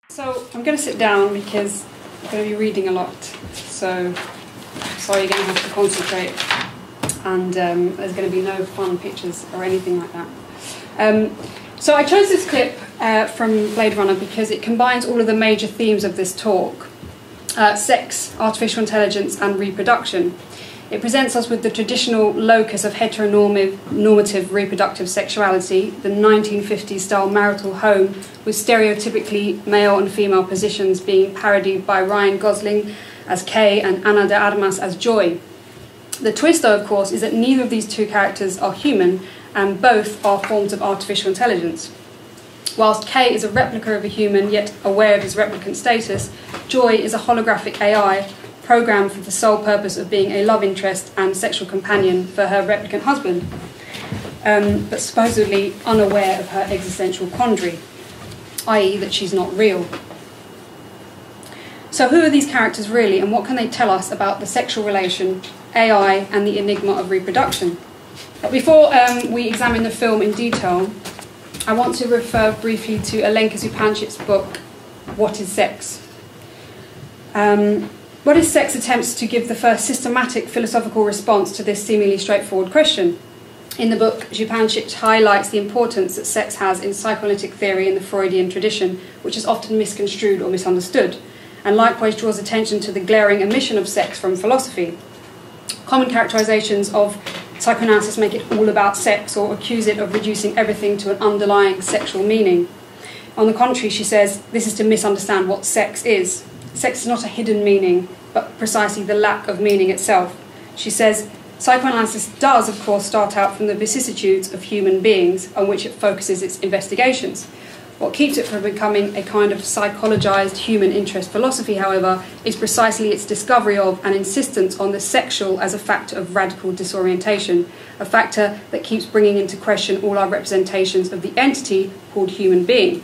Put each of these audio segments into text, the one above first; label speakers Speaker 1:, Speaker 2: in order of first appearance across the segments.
Speaker 1: So I'm going to sit down because I'm going to be reading a lot, so sorry, you're going to have to concentrate, and there's going to be no fun pictures or anything like that. So I chose this clip from Blade Runner because it combines all of the major themes of this talk: sex, artificial intelligence and reproduction. It presents us with the traditional locus of heteronormative reproductive sexuality, the 1950s-style marital home, with stereotypically male and female positions being parodied by Ryan Gosling as Kay and Ana de Armas as Joy. The twist, though, of course, is that neither of these two characters are human, and both are forms of artificial intelligence. Whilst Kay is a replica of a human, yet aware of his replicant status, Joy is a holographic AI, programmed for the sole purpose of being a love interest and sexual companion for her replicant husband, but supposedly unaware of her existential quandary, i.e. that she's not real. So who are these characters really, and what can they tell us about the sexual relation, AI, and the enigma of reproduction? But before we examine the film in detail, I want to refer briefly to Alenka Zupančic's book, What is Sex? What is Sex attempts to give the first systematic philosophical response to this seemingly straightforward question. In the book, Zupančič highlights the importance that sex has in psychoanalytic theory in the Freudian tradition, which is often misconstrued or misunderstood, and likewise draws attention to the glaring omission of sex from philosophy. Common characterizations of psychoanalysis make it all about sex or accuse it of reducing everything to an underlying sexual meaning. On the contrary, she says, this is to misunderstand what sex is. Sex is not a hidden meaning, but precisely the lack of meaning itself. She says, psychoanalysis does, of course, start out from the vicissitudes of human beings on which it focuses its investigations. What keeps it from becoming a kind of psychologized human interest philosophy, however, is precisely its discovery of and insistence on the sexual as a factor of radical disorientation, a factor that keeps bringing into question all our representations of the entity called human being.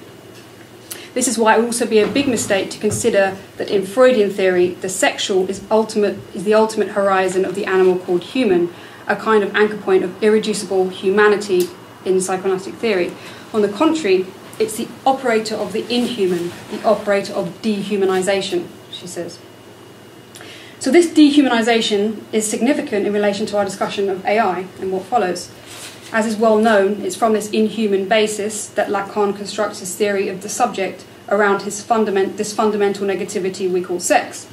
Speaker 1: This is why it would also be a big mistake to consider that in Freudian theory, the sexual is the ultimate horizon of the animal called human, a kind of anchor point of irreducible humanity in psychoanalytic theory. On the contrary, it's the operator of the inhuman, the operator of dehumanization, she says. So this dehumanization is significant in relation to our discussion of AI and what follows. As is well known, it's from this inhuman basis that Lacan constructs his theory of the subject around this fundamental negativity we call sex,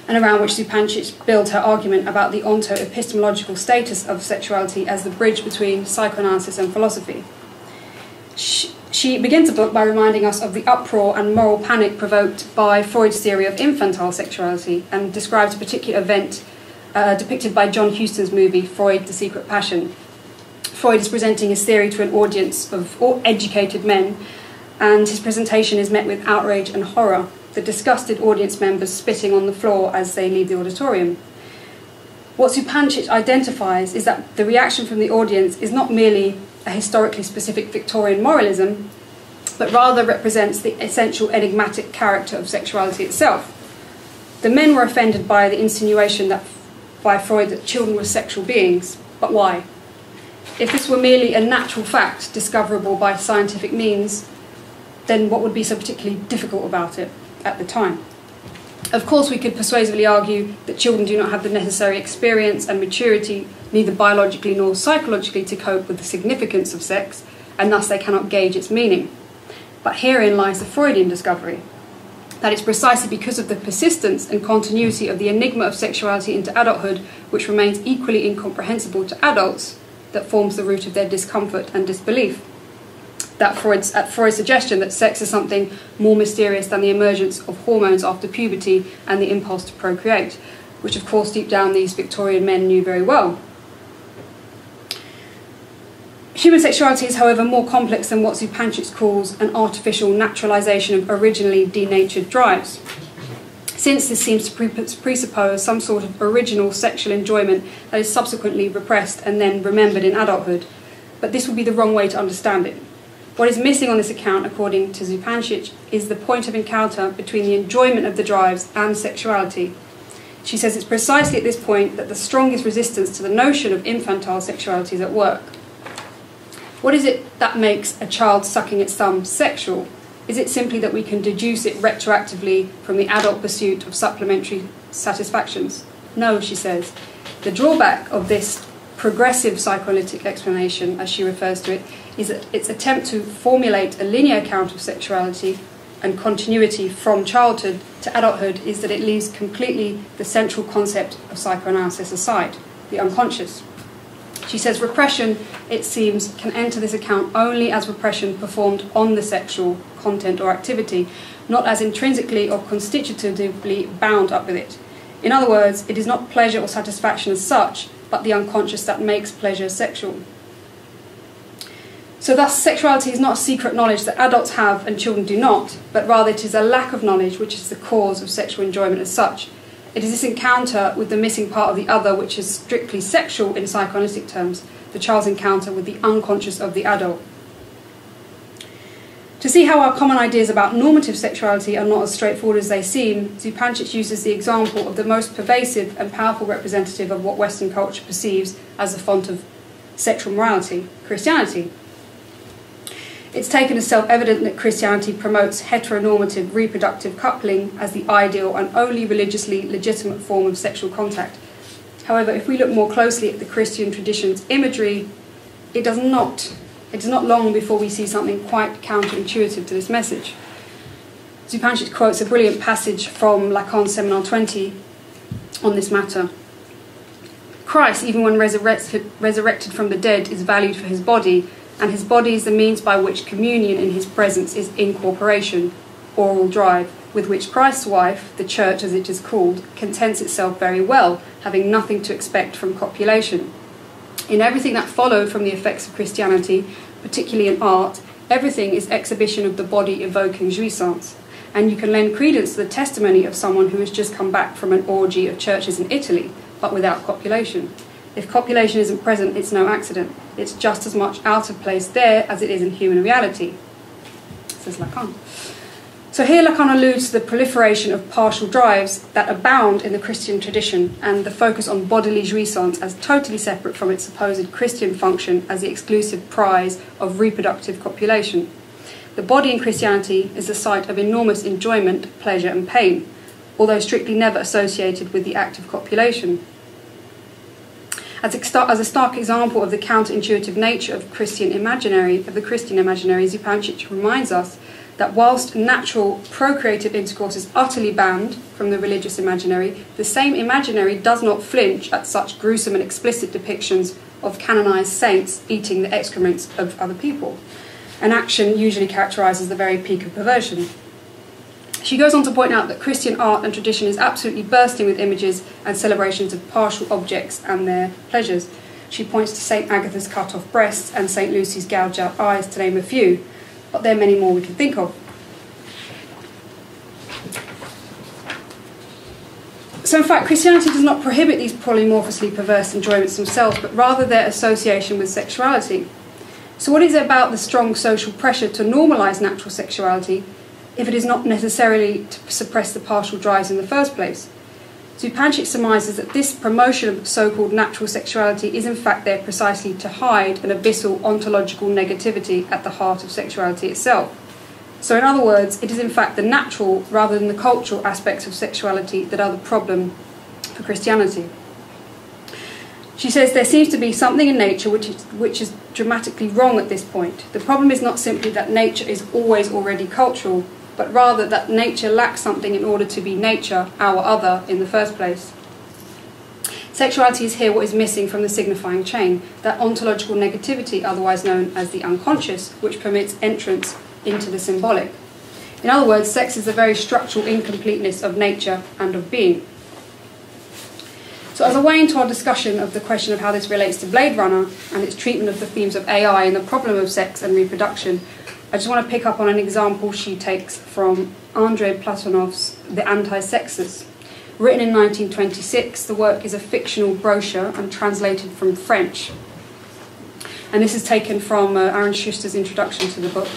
Speaker 1: and around which Zupančič builds her argument about the onto-epistemological status of sexuality as the bridge between psychoanalysis and philosophy. She begins the book by reminding us of the uproar and moral panic provoked by Freud's theory of infantile sexuality, and describes a particular event depicted by John Huston's movie, Freud, The Secret Passion. Freud is presenting his theory to an audience of all educated men, and his presentation is met with outrage and horror, the disgusted audience members spitting on the floor as they leave the auditorium. What Zupančič identifies is that the reaction from the audience is not merely a historically specific Victorian moralism, but rather represents the essential enigmatic character of sexuality itself. The men were offended by the insinuation that by Freud that children were sexual beings, but why? If this were merely a natural fact discoverable by scientific means, then what would be so particularly difficult about it at the time? Of course, we could persuasively argue that children do not have the necessary experience and maturity, neither biologically nor psychologically, to cope with the significance of sex, and thus they cannot gauge its meaning. But herein lies the Freudian discovery, that it's precisely because of the persistence and continuity of the enigma of sexuality into adulthood, which remains equally incomprehensible to adults, that forms the root of their discomfort and disbelief. That Freud's suggestion that sex is something more mysterious than the emergence of hormones after puberty and the impulse to procreate, which of course deep down these Victorian men knew very well. Human sexuality is, however, more complex than what Zupančič calls an artificial naturalization of originally denatured drives, since this seems to presuppose some sort of original sexual enjoyment that is subsequently repressed and then remembered in adulthood. But this would be the wrong way to understand it. What is missing on this account, according to Zupančič, is the point of encounter between the enjoyment of the drives and sexuality. She says it's precisely at this point that the strongest resistance to the notion of infantile sexuality is at work. What is it that makes a child sucking its thumb sexual? Is it simply that we can deduce it retroactively from the adult pursuit of supplementary satisfactions? No, she says. The drawback of this progressive psychoanalytic explanation, as she refers to it, is its attempt to formulate a linear account of sexuality and continuity from childhood to adulthood is that it leaves completely the central concept of psychoanalysis aside, the unconscious. She says repression, it seems, can enter this account only as repression performed on the sexual content or activity, not as intrinsically or constitutively bound up with it. In other words, it is not pleasure or satisfaction as such, but the unconscious that makes pleasure sexual. So thus, sexuality is not a secret knowledge that adults have and children do not, but rather it is a lack of knowledge which is the cause of sexual enjoyment as such. It is this encounter with the missing part of the other which is strictly sexual in psychoanalytic terms, the child's encounter with the unconscious of the adult. To see how our common ideas about normative sexuality are not as straightforward as they seem, Zupancic uses the example of the most pervasive and powerful representative of what Western culture perceives as the font of sexual morality, Christianity. It's taken as self-evident that Christianity promotes heteronormative reproductive coupling as the ideal and only religiously legitimate form of sexual contact. However, if we look more closely at the Christian tradition's imagery, it is not long before we see something quite counterintuitive to this message. Zupancic quotes a brilliant passage from Lacan's Seminal 20 on this matter. Christ, even when resurrected from the dead, is valued for his body, and his body is the means by which communion in his presence is incorporation, oral drive, with which Christ's wife, the church as it is called, contents itself very well, having nothing to expect from copulation. In everything that followed from the effects of Christianity, particularly in art, everything is exhibition of the body evoking jouissance, and you can lend credence to the testimony of someone who has just come back from an orgy of churches in Italy, but without copulation. If copulation isn't present, it's no accident. It's just as much out of place there as it is in human reality, says Lacan. So here Lacan alludes to the proliferation of partial drives that abound in the Christian tradition and the focus on bodily jouissance as totally separate from its supposed Christian function as the exclusive prize of reproductive copulation. The body in Christianity is the site of enormous enjoyment, pleasure and pain, although strictly never associated with the act of copulation. As a stark example of the counterintuitive nature of the Christian imaginary, Zupancic reminds us that whilst natural procreative intercourse is utterly banned from the religious imaginary, the same imaginary does not flinch at such gruesome and explicit depictions of canonized saints eating the excrements of other people, an action usually characterized as the very peak of perversion. She goes on to point out that Christian art and tradition is absolutely bursting with images and celebrations of partial objects and their pleasures. She points to St. Agatha's cut-off breasts and St. Lucy's gouged-out eyes, to name a few, but there are many more we can think of. So in fact, Christianity does not prohibit these polymorphously perverse enjoyments themselves, but rather their association with sexuality. So what is it about the strong social pressure to normalise natural sexuality if it is not necessarily to suppress the partial drives in the first place? Zupancic surmises that this promotion of so-called natural sexuality is in fact there precisely to hide an abyssal ontological negativity at the heart of sexuality itself. So in other words, it is in fact the natural rather than the cultural aspects of sexuality that are the problem for Christianity. She says there seems to be something in nature which is dramatically wrong at this point. The problem is not simply that nature is always already cultural, but rather that nature lacks something in order to be nature, our other, in the first place. Sexuality is here what is missing from the signifying chain, that ontological negativity, otherwise known as the unconscious, which permits entrance into the symbolic. In other words, sex is the very structural incompleteness of nature and of being. So as a way into our discussion of the question of how this relates to Blade Runner and its treatment of the themes of AI and the problem of sex and reproduction, I just want to pick up on an example she takes from Andrei Platonov's The Anti-Sexers. Written in 1926, the work is a fictional brochure and translated from French. And this is taken from Aaron Schuster's introduction to the book.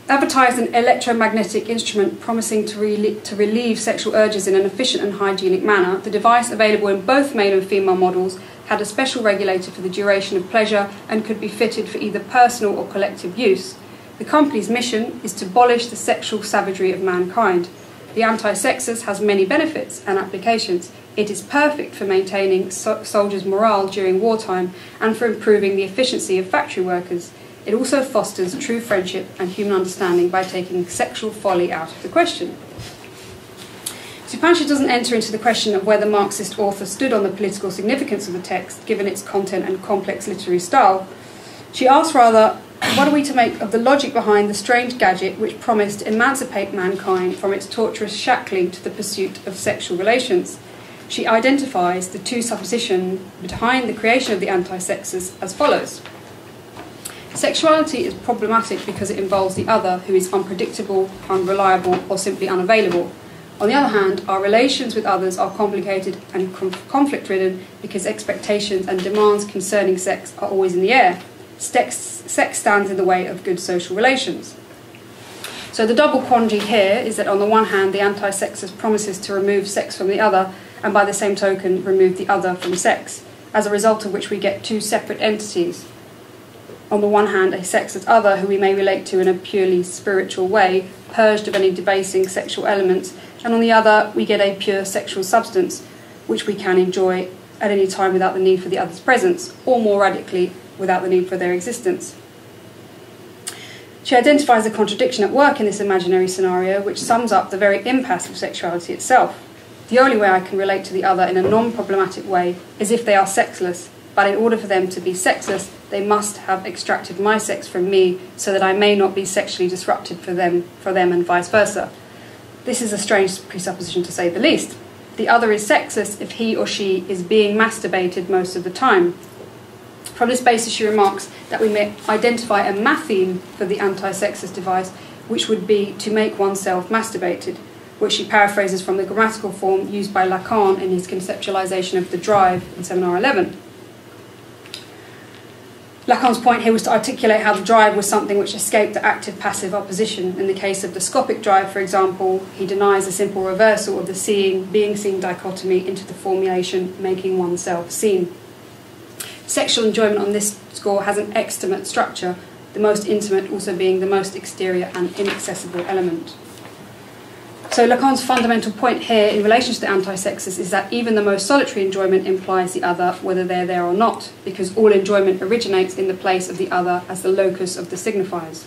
Speaker 1: Advertised an electromagnetic instrument promising to relieve sexual urges in an efficient and hygienic manner, the device, available in both male and female models, had a special regulator for the duration of pleasure and could be fitted for either personal or collective use. The company's mission is to abolish the sexual savagery of mankind. The anti-sexist has many benefits and applications. It is perfect for maintaining soldiers' morale during wartime and for improving the efficiency of factory workers. It also fosters true friendship and human understanding by taking sexual folly out of the question. Zupančič doesn't enter into the question of whether Marxist author stood on the political significance of the text, given its content and complex literary style. She asks rather, what are we to make of the logic behind the strange gadget which promised to emancipate mankind from its torturous shackling to the pursuit of sexual relations? She identifies the two suppositions behind the creation of the anti-sexist as follows. Sexuality is problematic because it involves the other who is unpredictable, unreliable, or simply unavailable. On the other hand, our relations with others are complicated and conflict-ridden because expectations and demands concerning sex are always in the air. Sex stands in the way of good social relations. So the double quandary here is that on the one hand, the anti-sexist promises to remove sex from the other, and by the same token, remove the other from sex, as a result of which we get two separate entities. On the one hand, a sexist other who we may relate to in a purely spiritual way, purged of any debasing sexual elements, and on the other, we get a pure sexual substance, which we can enjoy at any time without the need for the other's presence, or more radically, without the need for their existence. She identifies a contradiction at work in this imaginary scenario, which sums up the very impasse of sexuality itself. The only way I can relate to the other in a non-problematic way is if they are sexless, but in order for them to be sexless, they must have extracted my sex from me so that I may not be sexually disrupted for them and vice versa. This is a strange presupposition to say the least. The other is sexless if he or she is being masturbated most of the time. From this basis, she remarks that we may identify a matheme for the anti-sexist device, which would be to make oneself masturbated, which she paraphrases from the grammatical form used by Lacan in his conceptualization of the drive in Seminar 11. Lacan's point here was to articulate how the drive was something which escaped the active-passive opposition. In the case of the scopic drive, for example, he denies a simple reversal of the being-seen dichotomy into the formulation making oneself seen. Sexual enjoyment on this score has an extimate structure, the most intimate also being the most exterior and inaccessible element. So Lacan's fundamental point here in relation to the anti-sexist is that even the most solitary enjoyment implies the other, whether they're there or not, because all enjoyment originates in the place of the other as the locus of the signifiers.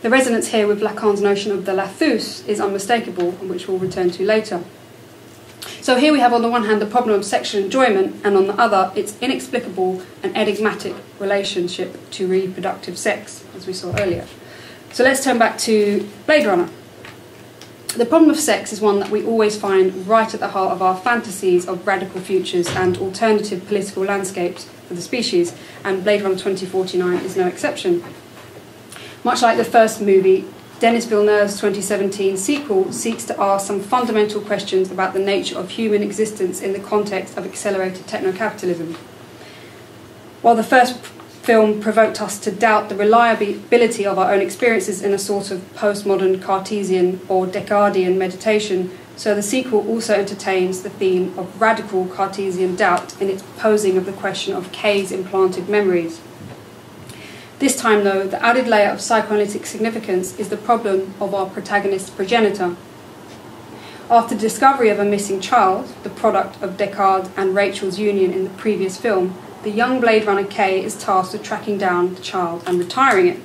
Speaker 1: The resonance here with Lacan's notion of the lathus is unmistakable, and which we'll return to later. So here we have on the one hand the problem of sexual enjoyment, and on the other its inexplicable and enigmatic relationship to reproductive sex, as we saw earlier. So let's turn back to Blade Runner. The problem of sex is one that we always find right at the heart of our fantasies of radical futures and alternative political landscapes for the species, and Blade Runner 2049 is no exception. Much like the first movie, Denis Villeneuve's 2017 sequel seeks to ask some fundamental questions about the nature of human existence in the context of accelerated techno-capitalism. While the first film provoked us to doubt the reliability of our own experiences in a sort of postmodern Cartesian or Descartesian meditation, so the sequel also entertains the theme of radical Cartesian doubt in its posing of the question of K's implanted memories. This time, though, the added layer of psychoanalytic significance is the problem of our protagonist's progenitor. After the discovery of a missing child, the product of Descartes and Rachel's union in the previous film, the young Blade Runner K is tasked with tracking down the child and retiring it.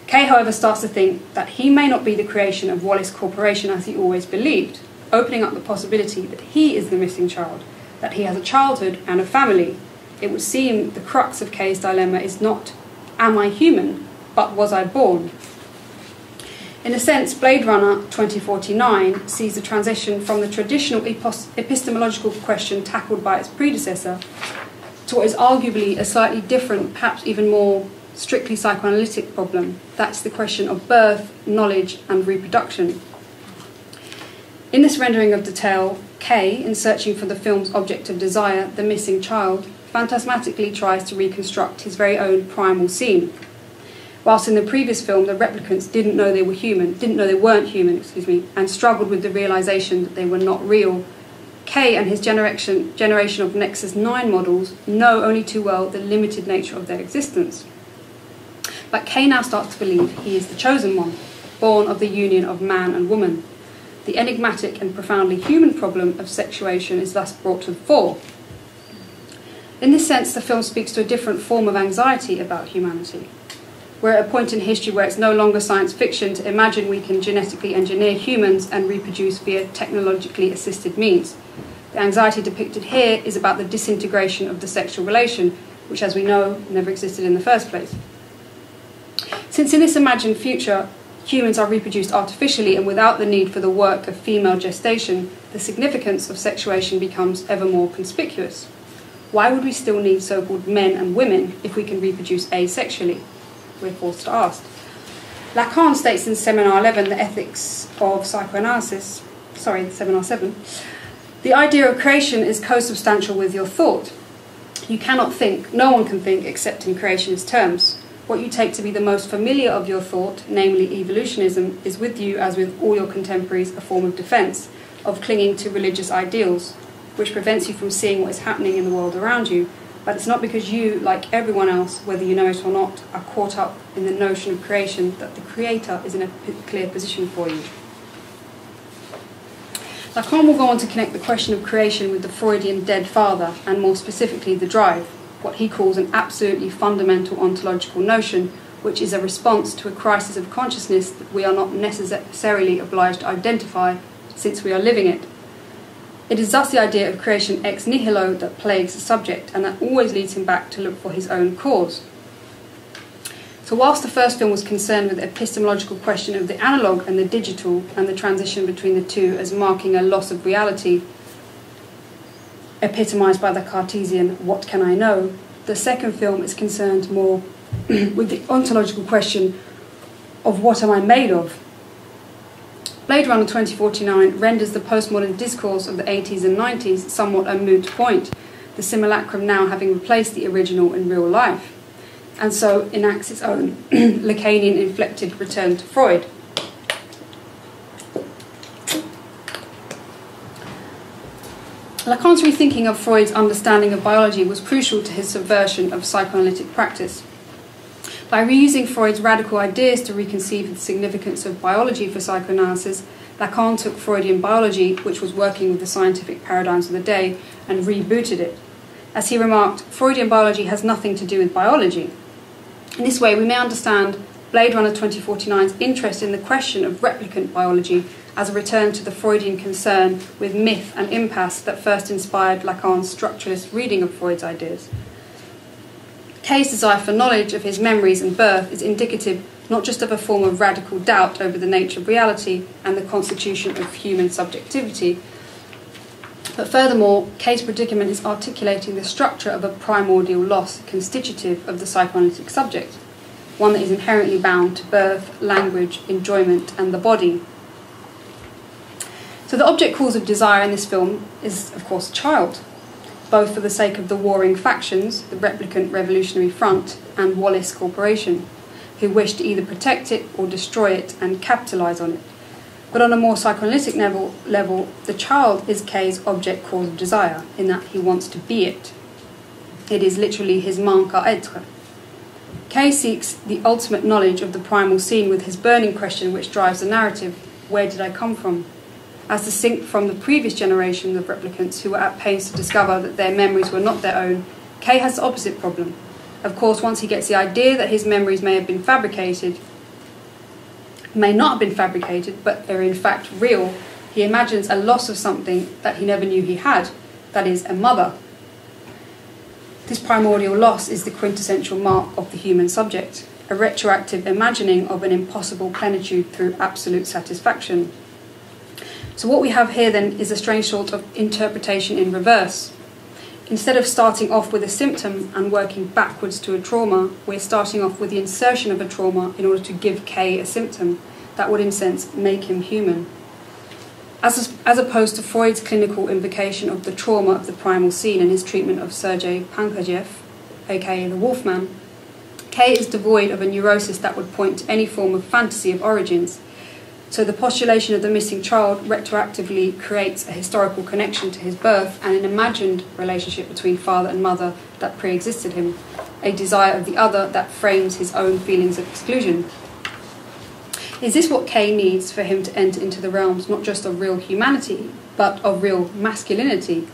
Speaker 1: K, however, starts to think that he may not be the creation of Wallace Corporation as he always believed, opening up the possibility that he is the missing child, that he has a childhood and a family. It would seem the crux of K's dilemma is not, am I human, but was I born? In a sense, Blade Runner 2049 sees the transition from the traditional epistemological question tackled by its predecessor to what is arguably a slightly different, perhaps even more strictly psychoanalytic problem. That's the question of birth, knowledge, and reproduction. In this rendering of detail, K, in searching for the film's object of desire, the missing child, phantasmatically tries to reconstruct his very own primal scene. Whilst in the previous film, the replicants didn't know they weren't human, and struggled with the realization that they were not real, K and his generation of Nexus 9 models know only too well the limited nature of their existence. But K now starts to believe he is the chosen one, born of the union of man and woman. The enigmatic and profoundly human problem of sexuation is thus brought to the fore. In this sense, the film speaks to a different form of anxiety about humanity. We're at a point in history where it's no longer science fiction to imagine we can genetically engineer humans and reproduce via technologically assisted means. The anxiety depicted here is about the disintegration of the sexual relation, which, as we know, never existed in the first place. Since in this imagined future, humans are reproduced artificially and without the need for the work of female gestation, the significance of sexuation becomes ever more conspicuous. Why would we still need so-called men and women if we can reproduce asexually? We're forced to ask. Lacan states in Seminar 11, the ethics of psychoanalysis, Seminar 7, the idea of creation is co-substantial with your thought. You cannot think, no one can think except in creationist terms. What you take to be the most familiar of your thought, namely evolutionism, is with you, as with all your contemporaries, a form of defence, of clinging to religious ideals, which prevents you from seeing what is happening in the world around you. But it's not because you, like everyone else, whether you know it or not, are caught up in the notion of creation that the Creator is in a clear position for you. Lacan will go on to connect the question of creation with the Freudian dead father, and more specifically the drive, what he calls an absolutely fundamental ontological notion, which is a response to a crisis of consciousness that we are not necessarily obliged to identify since we are living it. It is thus the idea of creation ex nihilo that plagues the subject, and that always leads him back to look for his own cause. So whilst the first film was concerned with the epistemological question of the analogue and the digital, and the transition between the two as marking a loss of reality, epitomised by the Cartesian "what can I know," the second film is concerned more with the ontological question of what am I made of. Blade Runner 2049 renders the postmodern discourse of the 80s and 90s somewhat a moot point, the simulacrum now having replaced the original in real life, and so enacts its own Lacanian-inflected return to Freud. Lacan's rethinking of Freud's understanding of biology was crucial to his subversion of psychoanalytic practice. By reusing Freud's radical ideas to reconceive the significance of biology for psychoanalysis, Lacan took Freudian biology, which was working with the scientific paradigms of the day, and rebooted it. As he remarked, Freudian biology has nothing to do with biology. In this way, we may understand Blade Runner 2049's interest in the question of replicant biology as a return to the Freudian concern with myth and impasse that first inspired Lacan's structuralist reading of Freud's ideas. Kay's desire for knowledge of his memories and birth is indicative not just of a form of radical doubt over the nature of reality and the constitution of human subjectivity, but furthermore, Kay's predicament is articulating the structure of a primordial loss constitutive of the psychoanalytic subject, one that is inherently bound to birth, language, enjoyment, and the body. So the object cause of desire in this film is, of course, a child, both for the sake of the warring factions, the replicant Revolutionary Front and Wallace Corporation, who wish to either protect it or destroy it and capitalise on it. But on a more psychoanalytic level, the child is Kay's object cause of desire, in that he wants to be it. It is literally his manque à être. Kay seeks the ultimate knowledge of the primal scene with his burning question which drives the narrative, where did I come from? As distinct from the previous generation of replicants who were at pains to discover that their memories were not their own, Kay has the opposite problem. Of course, once he gets the idea that his memories may not have been fabricated, but are in fact real, he imagines a loss of something that he never knew he had, that is, a mother. This primordial loss is the quintessential mark of the human subject, a retroactive imagining of an impossible plenitude through absolute satisfaction. So what we have here then is a strange sort of interpretation in reverse. Instead of starting off with a symptom and working backwards to a trauma, we're starting off with the insertion of a trauma in order to give K a symptom that would, in a sense, make him human. As opposed to Freud's clinical invocation of the trauma of the primal scene in his treatment of Sergei Pankajev, aka the Wolfman, K is devoid of a neurosis that would point to any form of fantasy of origins. So the postulation of the missing child retroactively creates a historical connection to his birth and an imagined relationship between father and mother that pre-existed him. a desire of the other that frames his own feelings of exclusion. Is this what Kay needs for him to enter into the realms not just of real humanity, but of real masculinity?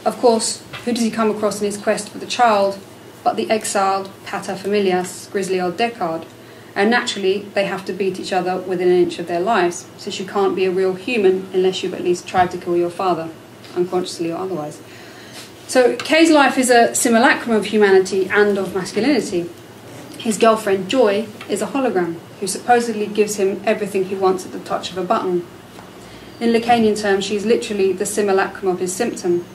Speaker 1: Of course, who does he come across in his quest for the child but the exiled paterfamilias, grisly old Descartes? And naturally, they have to beat each other within an inch of their lives, since you can't be a real human unless you've at least tried to kill your father, unconsciously or otherwise. So Kay's life is a simulacrum of humanity and of masculinity. His girlfriend, Joy, is a hologram who supposedly gives him everything he wants at the touch of a button. In Lacanian terms, she is literally the simulacrum of his symptom.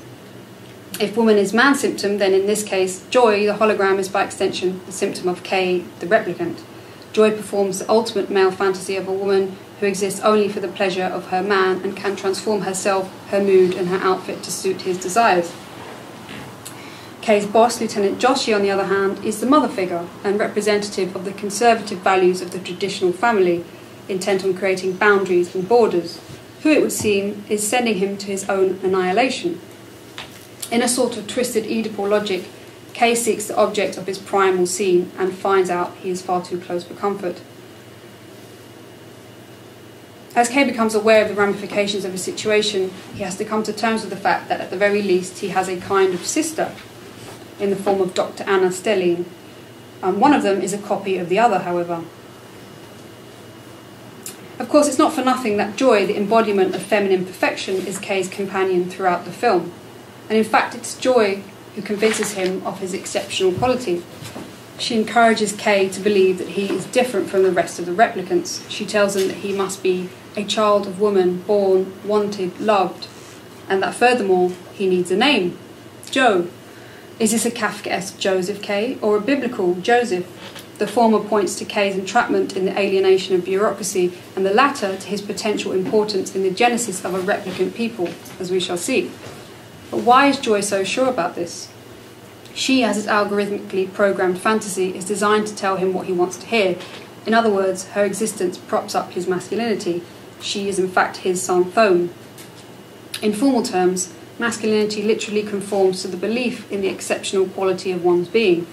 Speaker 1: If woman is man's symptom, then in this case, Joy, the hologram, is by extension the symptom of Kay, the replicant. Joy performs the ultimate male fantasy of a woman who exists only for the pleasure of her man and can transform herself, her mood and her outfit to suit his desires. Kay's boss, Lieutenant Joshi, on the other hand, is the mother figure and representative of the conservative values of the traditional family, intent on creating boundaries and borders, who it would seem is sending him to his own annihilation. In a sort of twisted Oedipal logic, Kay seeks the object of his primal scene and finds out he is far too close for comfort. As Kay becomes aware of the ramifications of his situation, he has to come to terms with the fact that at the very least he has a kind of sister in the form of Dr. Anna Stelline. One of them is a copy of the other, however. Of course, it's not for nothing that Joy, the embodiment of feminine perfection, is Kay's companion throughout the film. And in fact, it's Joy who convinces him of his exceptional quality. She encourages Kay to believe that he is different from the rest of the replicants. She tells him that he must be a child of woman, born, wanted, loved, and that furthermore, he needs a name, Joe. Is this a Kafkaesque Joseph Kay or a biblical Joseph? The former points to Kay's entrapment in the alienation of bureaucracy, and the latter to his potential importance in the genesis of a replicant people, as we shall see. But why is Joy so sure about this? She, as his algorithmically programmed fantasy, is designed to tell him what he wants to hear. In other words, her existence props up his masculinity. She is in fact his santhome. In formal terms, masculinity literally conforms to the belief in the exceptional quality of one's being.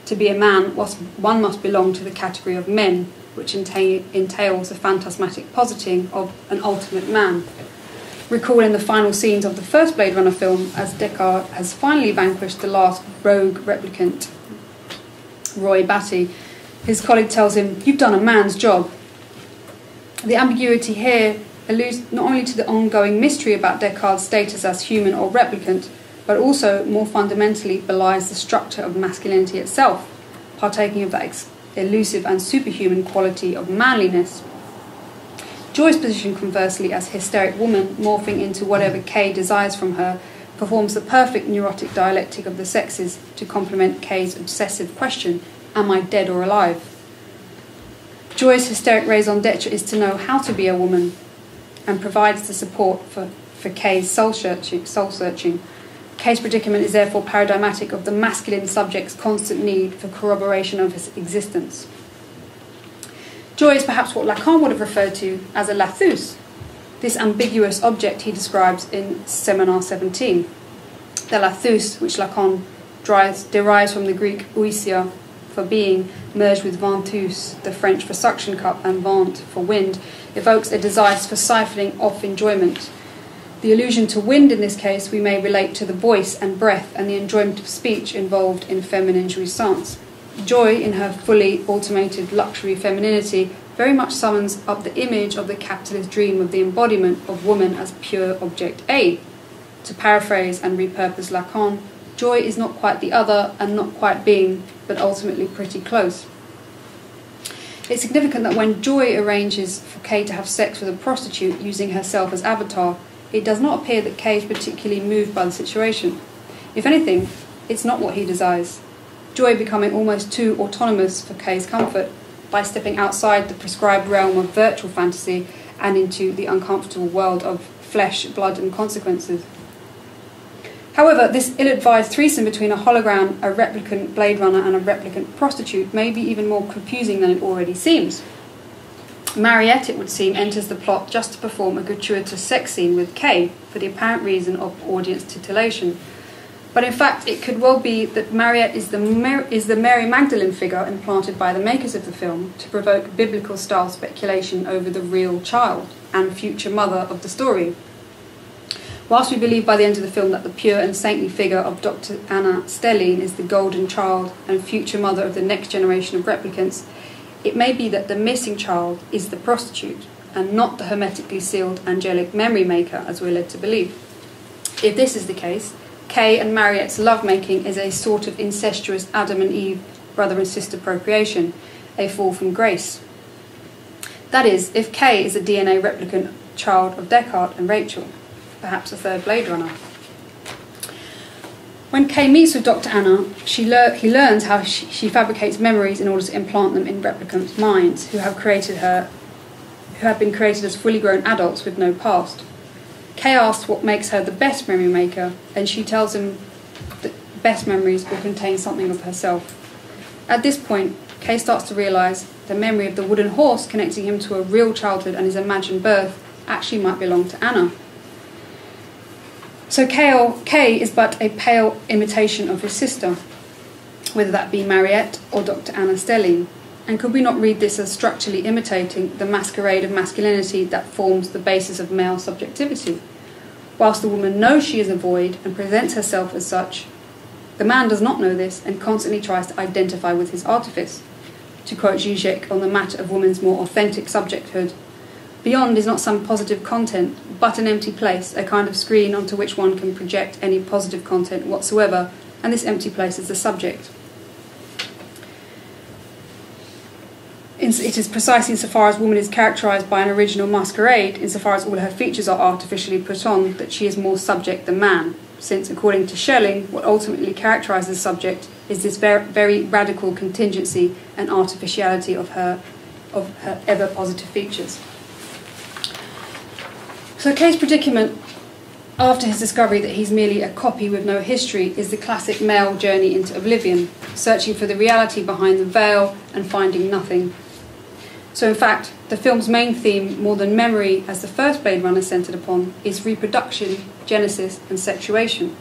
Speaker 1: To be a man, one must belong to the category of men, which entails a phantasmatic positing of an ultimate man. Recall in the final scenes of the first Blade Runner film, as Descartes has finally vanquished the last rogue replicant, Roy Batty, his colleague tells him, "You've done a man's job." The ambiguity here alludes not only to the ongoing mystery about Descartes' status as human or replicant, but also, more fundamentally, belies the structure of masculinity itself, partaking of that elusive and superhuman quality of manliness. Joy's position, conversely, as hysteric woman, morphing into whatever Kay desires from her, performs the perfect neurotic dialectic of the sexes to complement Kay's obsessive question, "Am I dead or alive?" Joy's hysteric raison d'etre is to know how to be a woman, and provides the support for Kay's soul-searching. Kay's predicament is therefore paradigmatic of the masculine subject's constant need for corroboration of his existence. Joy is perhaps what Lacan would have referred to as a lathus, this ambiguous object he describes in Seminar 17. The lathus, which Lacan derives from the Greek ousia for being, merged with ventus, the French for suction cup, and vent for wind, evokes a desire for siphoning off enjoyment. The allusion to wind in this case we may relate to the voice and breath and the enjoyment of speech involved in feminine jouissance. Joy, in her fully automated luxury femininity, very much summons up the image of the capitalist dream of the embodiment of woman as pure object A. To paraphrase and repurpose Lacan, joy is not quite the other and not quite being, but ultimately pretty close. It's significant that when Joy arranges for Kay to have sex with a prostitute using herself as avatar, it does not appear that Kay is particularly moved by the situation. If anything, it's not what he desires. Joy becoming almost too autonomous for Kay's comfort by stepping outside the prescribed realm of virtual fantasy and into the uncomfortable world of flesh, blood and consequences. However, this ill-advised threesome between a hologram, a replicant Blade Runner and a replicant prostitute may be even more confusing than it already seems. Mariette, it would seem, enters the plot just to perform a gratuitous sex scene with Kay for the apparent reason of audience titillation. But in fact, it could well be that Mariette is the Mary Magdalene figure implanted by the makers of the film to provoke biblical-style speculation over the real child and future mother of the story. Whilst we believe by the end of the film that the pure and saintly figure of Dr. Anna Stelline is the golden child and future mother of the next generation of replicants, it may be that the missing child is the prostitute and not the hermetically sealed angelic memory maker, as we're led to believe. If this is the case, Kay and Mariette's lovemaking is a sort of incestuous Adam and Eve, brother and sister procreation, a fall from grace. That is, if Kay is a DNA replicant child of Descartes and Rachel, perhaps a third Blade Runner. When Kay meets with Dr. Anna, he learns how she fabricates memories in order to implant them in replicants' minds who have been created as fully grown adults with no past. Kay asks what makes her the best memory maker, and she tells him that best memories will contain something of herself. At this point, Kay starts to realise the memory of the wooden horse connecting him to a real childhood and his imagined birth actually might belong to Anna. So Kay is but a pale imitation of his sister, whether that be Mariette or Dr. Anna Stelline. And could we not read this as structurally imitating the masquerade of masculinity that forms the basis of male subjectivity? Whilst the woman knows she is a void and presents herself as such, the man does not know this and constantly tries to identify with his artifice. To quote Zizek on the matter of woman's more authentic subjecthood, beyond is not some positive content, but an empty place, a kind of screen onto which one can project any positive content whatsoever, and this empty place is the subject. It is precisely insofar as woman is characterised by an original masquerade, insofar as all her features are artificially put on, that she is more subject than man, since, according to Schelling, what ultimately characterises the subject is this very radical contingency and artificiality of her ever-positive features. So Kay's predicament, after his discovery that he's merely a copy with no history, is the classic male journey into oblivion, searching for the reality behind the veil and finding nothing. So in fact, the film's main theme, more than memory, as the first Blade Runner centred upon, is reproduction, genesis and sexuation.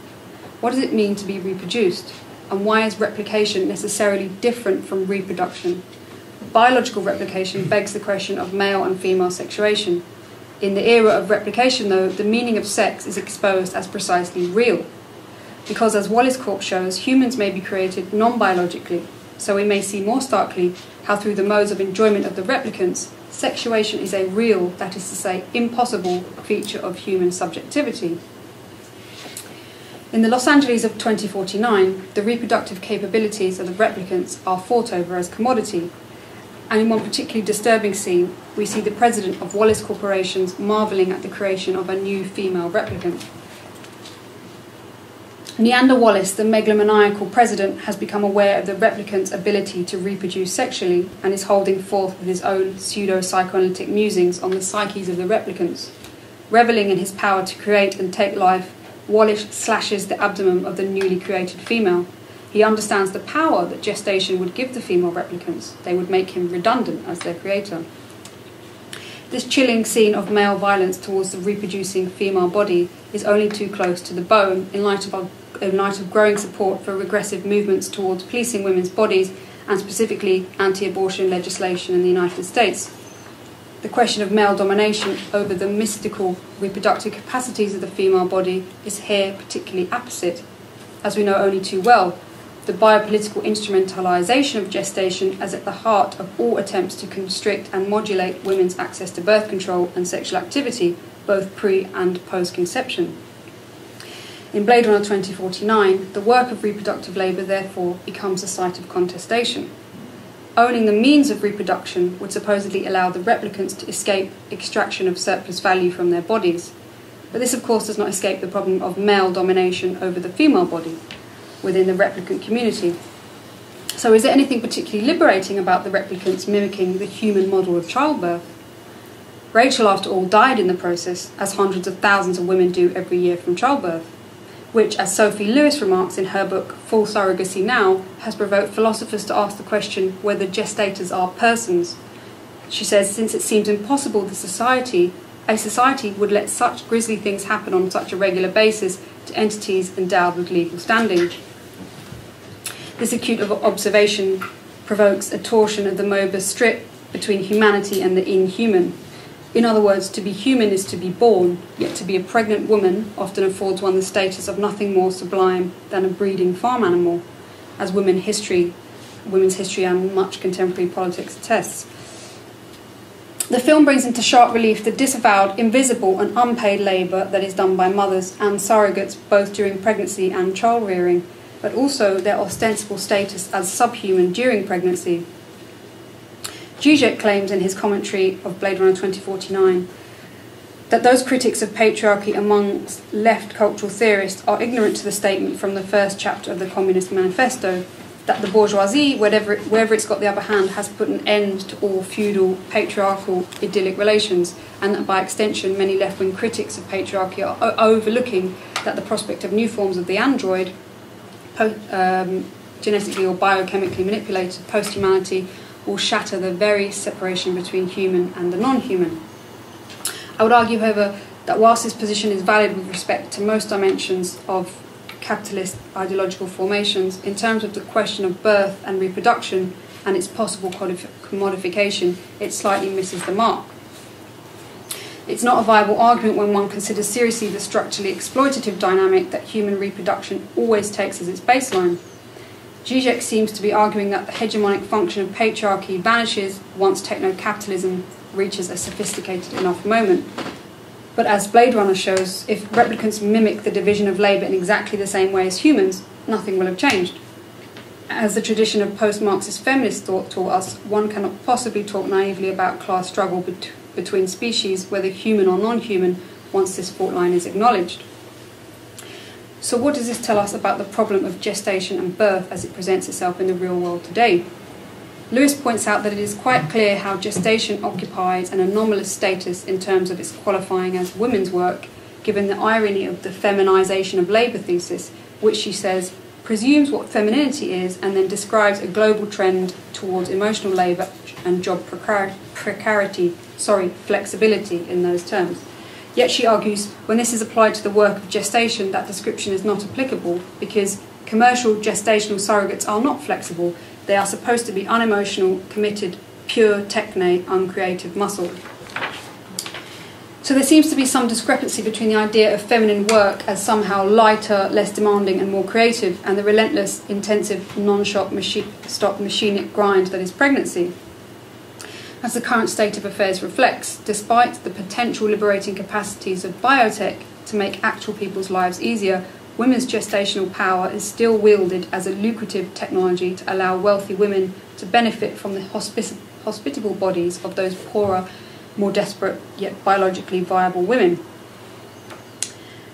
Speaker 1: What does it mean to be reproduced? And why is replication necessarily different from reproduction? Biological replication begs the question of male and female sexuation. In the era of replication, though, the meaning of sex is exposed as precisely real. Because, as Wallace Corp shows, humans may be created non-biologically, so we may see more starkly how through the modes of enjoyment of the replicants, sexuation is a real, that is to say, impossible feature of human subjectivity. In the Los Angeles of 2049, the reproductive capabilities of the replicants are fought over as commodity, and in one particularly disturbing scene, we see the president of Wallace Corporations marvelling at the creation of a new female replicant. Neander Wallace, the megalomaniacal president, has become aware of the replicant's ability to reproduce sexually and is holding forth with his own pseudo-psychoanalytic musings on the psyches of the replicants. Revelling in his power to create and take life, Wallace slashes the abdomen of the newly created female. He understands the power that gestation would give the female replicants. They would make him redundant as their creator. This chilling scene of male violence towards the reproducing female body is only too close to the bone in light of growing support for regressive movements towards policing women's bodies and specifically anti-abortion legislation in the United States. The question of male domination over the mystical reproductive capacities of the female body is here particularly apposite. As we know only too well, the biopolitical instrumentalisation of gestation is at the heart of all attempts to constrict and modulate women's access to birth control and sexual activity, both pre- and post-conception. In Blade Runner 2049, the work of reproductive labour therefore becomes a site of contestation. Owning the means of reproduction would supposedly allow the replicants to escape extraction of surplus value from their bodies. But this, of course, does not escape the problem of male domination over the female body within the replicant community. So is there anything particularly liberating about the replicants mimicking the human model of childbirth? Rachel, after all, died in the process, as hundreds of thousands of women do every year from childbirth, which, as Sophie Lewis remarks in her book Full Surrogacy Now, has provoked philosophers to ask the question whether gestators are persons. She says, since it seems impossible that a society would let such grisly things happen on such a regular basis, to entities endowed with legal standing. This acute observation provokes a torsion of the Mobius strip between humanity and the inhuman. In other words, to be human is to be born, yet to be a pregnant woman often affords one the status of nothing more sublime than a breeding farm animal, as women's history and much contemporary politics attests. The film brings into sharp relief the disavowed, invisible and unpaid labour that is done by mothers and surrogates both during pregnancy and child rearing, but also their ostensible status as subhuman during pregnancy. Zizek claims in his commentary of Blade Runner 2049 that those critics of patriarchy amongst left cultural theorists are ignorant to the statement from the first chapter of the Communist Manifesto that the bourgeoisie, wherever it's got the upper hand, has put an end to all feudal, patriarchal, idyllic relations, and that by extension many left-wing critics of patriarchy are overlooking that the prospect of new forms of the android, genetically or biochemically manipulated post-humanity, will shatter the very separation between human and the non-human. I would argue, however, that whilst this position is valid with respect to most dimensions of capitalist ideological formations, in terms of the question of birth and reproduction and its possible commodification, it slightly misses the mark. It's not a viable argument when one considers seriously the structurally exploitative dynamic that human reproduction always takes as its baseline. Zizek seems to be arguing that the hegemonic function of patriarchy vanishes once techno-capitalism reaches a sophisticated enough moment. But as Blade Runner shows, if replicants mimic the division of labour in exactly the same way as humans, nothing will have changed. As the tradition of post-Marxist feminist thought taught us, one cannot possibly talk naively about class struggle between species, whether human or non-human, once this fault line is acknowledged. So what does this tell us about the problem of gestation and birth as it presents itself in the real world today? Lewis points out that it is quite clear how gestation occupies an anomalous status in terms of its qualifying as women's work, given the irony of the feminisation of labour thesis, which she says presumes what femininity is and then describes a global trend towards emotional labour and job flexibility in those terms. Yet she argues when this is applied to the work of gestation, that description is not applicable because commercial gestational surrogates are not flexible. They are supposed to be unemotional, committed, pure, techne, uncreative muscle. So there seems to be some discrepancy between the idea of feminine work as somehow lighter, less demanding and more creative, and the relentless, intensive, non-stop machinic grind that is pregnancy. As the current state of affairs reflects, despite the potential liberating capacities of biotech to make actual people's lives easier, women's gestational power is still wielded as a lucrative technology to allow wealthy women to benefit from the hospitable bodies of those poorer, more desperate, yet biologically viable women.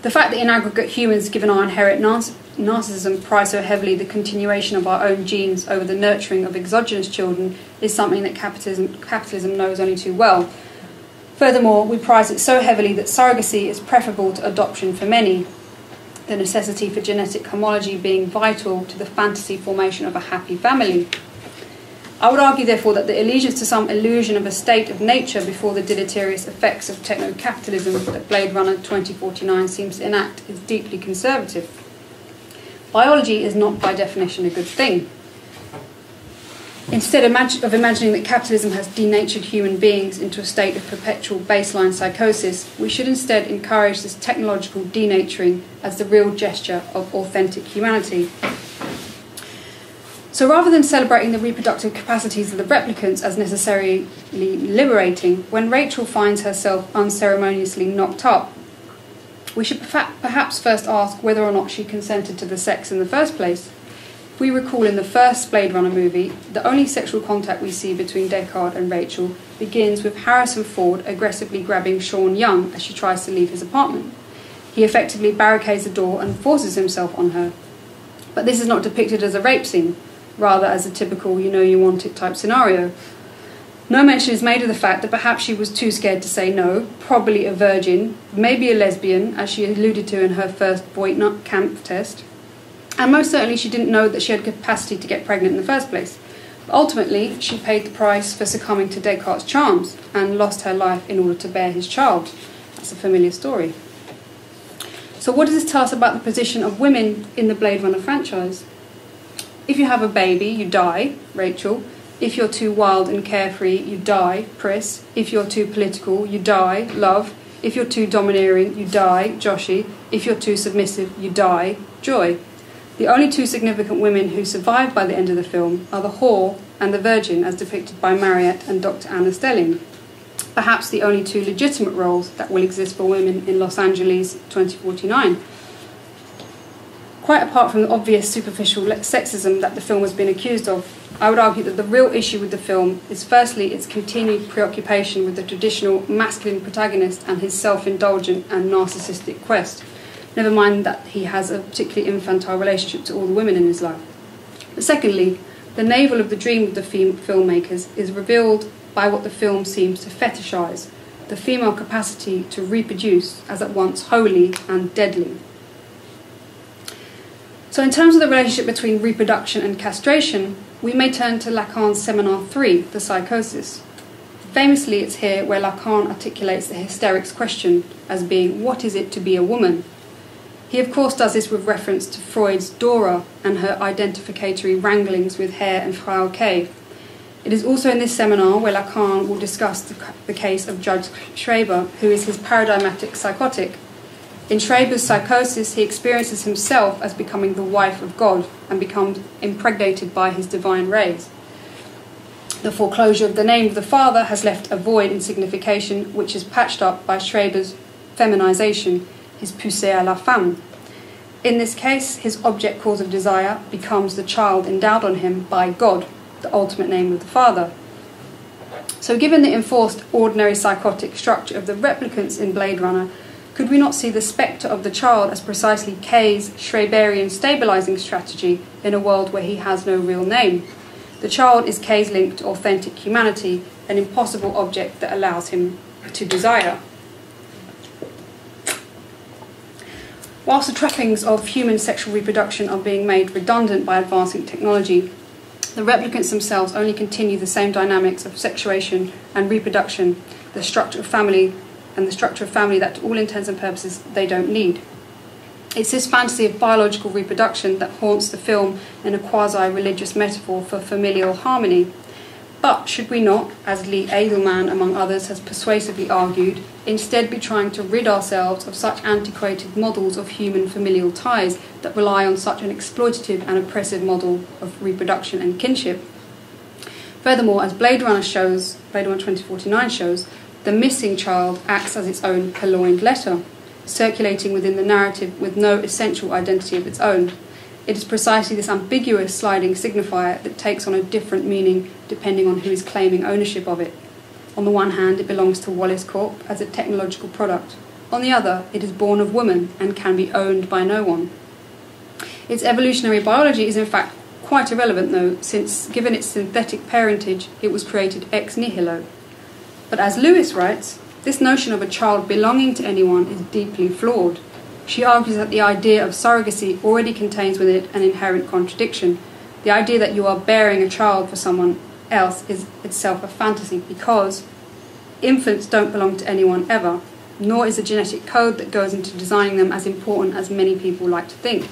Speaker 1: The fact that in aggregate humans, given our inherent narcissism, prize so heavily the continuation of our own genes over the nurturing of exogenous children is something that capitalism knows only too well. Furthermore, we prize it so heavily that surrogacy is preferable to adoption for many, the necessity for genetic homology being vital to the fantasy formation of a happy family. I would argue, therefore, that the allegiance to some illusion of a state of nature before the deleterious effects of techno-capitalism that Blade Runner 2049 seems to enact is deeply conservative. Biology is not by definition a good thing. Instead of imagining that capitalism has denatured human beings into a state of perpetual baseline psychosis, we should instead encourage this technological denaturing as the real gesture of authentic humanity. So rather than celebrating the reproductive capacities of the replicants as necessarily liberating, when Rachel finds herself unceremoniously knocked up, we should perhaps first ask whether or not she consented to the sex in the first place. If we recall in the first Blade Runner movie, the only sexual contact we see between Deckard and Rachel begins with Harrison Ford aggressively grabbing Sean Young as she tries to leave his apartment. He effectively barricades the door and forces himself on her. But this is not depicted as a rape scene, rather as a typical you know you want it type scenario. No mention is made of the fact that perhaps she was too scared to say no, probably a virgin, maybe a lesbian, as she alluded to in her first Voigtnut camp test, and most certainly she didn't know that she had capacity to get pregnant in the first place. But ultimately, she paid the price for succumbing to Descartes' charms and lost her life in order to bear his child. That's a familiar story. So what does this tell us about the position of women in the Blade Runner franchise? If you have a baby, you die, Rachel. If you're too wild and carefree, you die, Pris. If you're too political, you die, Love. If you're too domineering, you die, Joshi. If you're too submissive, you die, Joy. The only two significant women who survive by the end of the film are the whore and the virgin, as depicted by Mariette and Dr. Anna Stelling. Perhaps the only two legitimate roles that will exist for women in Los Angeles 2049. Quite apart from the obvious superficial sexism that the film has been accused of, I would argue that the real issue with the film is firstly its continued preoccupation with the traditional masculine protagonist and his self-indulgent and narcissistic quest. Never mind that he has a particularly infantile relationship to all the women in his life. But secondly, the navel of the dream of the filmmakers is revealed by what the film seems to fetishize, the female capacity to reproduce as at once holy and deadly. So in terms of the relationship between reproduction and castration, we may turn to Lacan's Seminar 3, The Psychosis. Famously, it's here where Lacan articulates the hysterics question as being, what is it to be a woman? He of course does this with reference to Freud's Dora and her identificatory wranglings with Hare and Frau K. It is also in this seminar where Lacan will discuss the case of Judge Schreber, who is his paradigmatic psychotic. In Schreber's psychosis, he experiences himself as becoming the wife of God and becomes impregnated by his divine rays. The foreclosure of the name of the father has left a void in signification, which is patched up by Schreber's feminization, his poussée à la femme. In this case, his object cause of desire becomes the child endowed on him by God, the ultimate name of the father. So given the enforced ordinary psychotic structure of the replicants in Blade Runner, could we not see the spectre of the child as precisely Kay's Schreberian stabilizing strategy in a world where he has no real name? The child is Kay's link to authentic humanity, an impossible object that allows him to desire. Whilst the trappings of human sexual reproduction are being made redundant by advancing technology, the replicants themselves only continue the same dynamics of sexuation and reproduction, the structure of family that, to all intents and purposes, they don't need. It's this fantasy of biological reproduction that haunts the film in a quasi-religious metaphor for familial harmony. But should we not, as Lee Edelman, among others, has persuasively argued, instead be trying to rid ourselves of such antiquated models of human familial ties that rely on such an exploitative and oppressive model of reproduction and kinship? Furthermore, as Blade Runner 2049 shows, the missing child acts as its own purloined letter, circulating within the narrative with no essential identity of its own. It is precisely this ambiguous sliding signifier that takes on a different meaning depending on who is claiming ownership of it. On the one hand, it belongs to Wallace Corp as a technological product. On the other, it is born of woman and can be owned by no one. Its evolutionary biology is in fact quite irrelevant though, since given its synthetic parentage, it was created ex nihilo. But as Lewis writes, this notion of a child belonging to anyone is deeply flawed. She argues that the idea of surrogacy already contains within it an inherent contradiction. The idea that you are bearing a child for someone else is itself a fantasy because infants don't belong to anyone ever, nor is the genetic code that goes into designing them as important as many people like to think.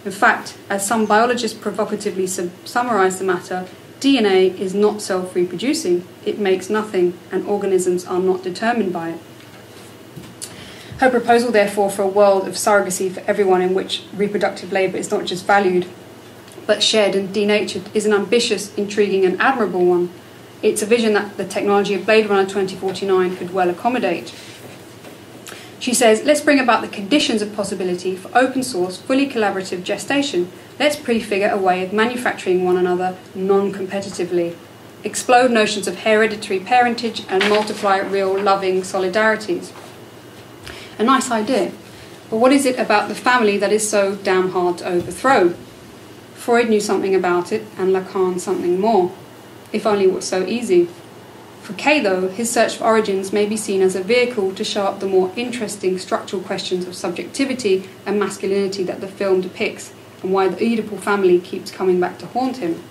Speaker 1: In fact, as some biologists provocatively summarize the matter, DNA is not self-reproducing, it makes nothing, and organisms are not determined by it. Her proposal, therefore, for a world of surrogacy for everyone in which reproductive labour is not just valued, but shared and denatured, is an ambitious, intriguing and admirable one. It's a vision that the technology of Blade Runner 2049 could well accommodate. She says, let's bring about the conditions of possibility for open source, fully collaborative gestation. Let's prefigure a way of manufacturing one another non-competitively. Explode notions of hereditary parentage and multiply real loving solidarities. A nice idea, but what is it about the family that is so damn hard to overthrow? Freud knew something about it, and Lacan something more. If only it was so easy. For Kay, though, his search for origins may be seen as a vehicle to show up the more interesting structural questions of subjectivity and masculinity that the film depicts, and why the Oedipal family keeps coming back to haunt him.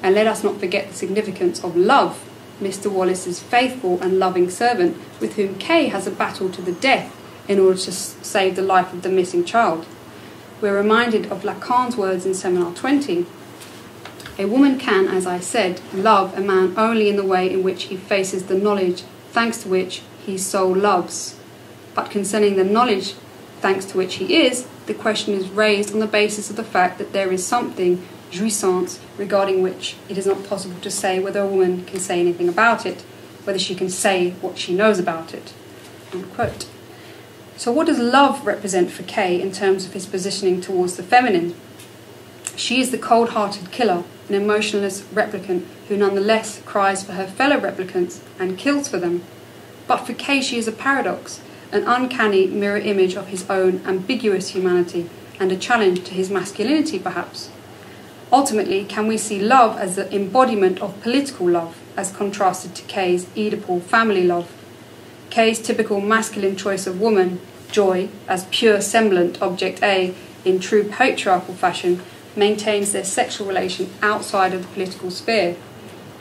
Speaker 1: And let us not forget the significance of love, Mr. Wallace's faithful and loving servant, with whom Kay has a battle to the death, in order to save the life of the missing child. We're reminded of Lacan's words in Seminar 20. A woman can, as I said, love a man only in the way in which he faces the knowledge thanks to which he so loves. But concerning the knowledge thanks to which he is, the question is raised on the basis of the fact that there is something, jouissance, regarding which it is not possible to say whether a woman can say anything about it, whether she can say what she knows about it. Unquote. So what does love represent for Kay in terms of his positioning towards the feminine? She is the cold-hearted killer, an emotionless replicant who nonetheless cries for her fellow replicants and kills for them. But for Kay she is a paradox, an uncanny mirror image of his own ambiguous humanity and a challenge to his masculinity perhaps. Ultimately, can we see love as the embodiment of political love as contrasted to Kay's Oedipal family love? Kay's typical masculine choice of woman, Joy, as pure semblant object A in true patriarchal fashion, maintains their sexual relation outside of the political sphere.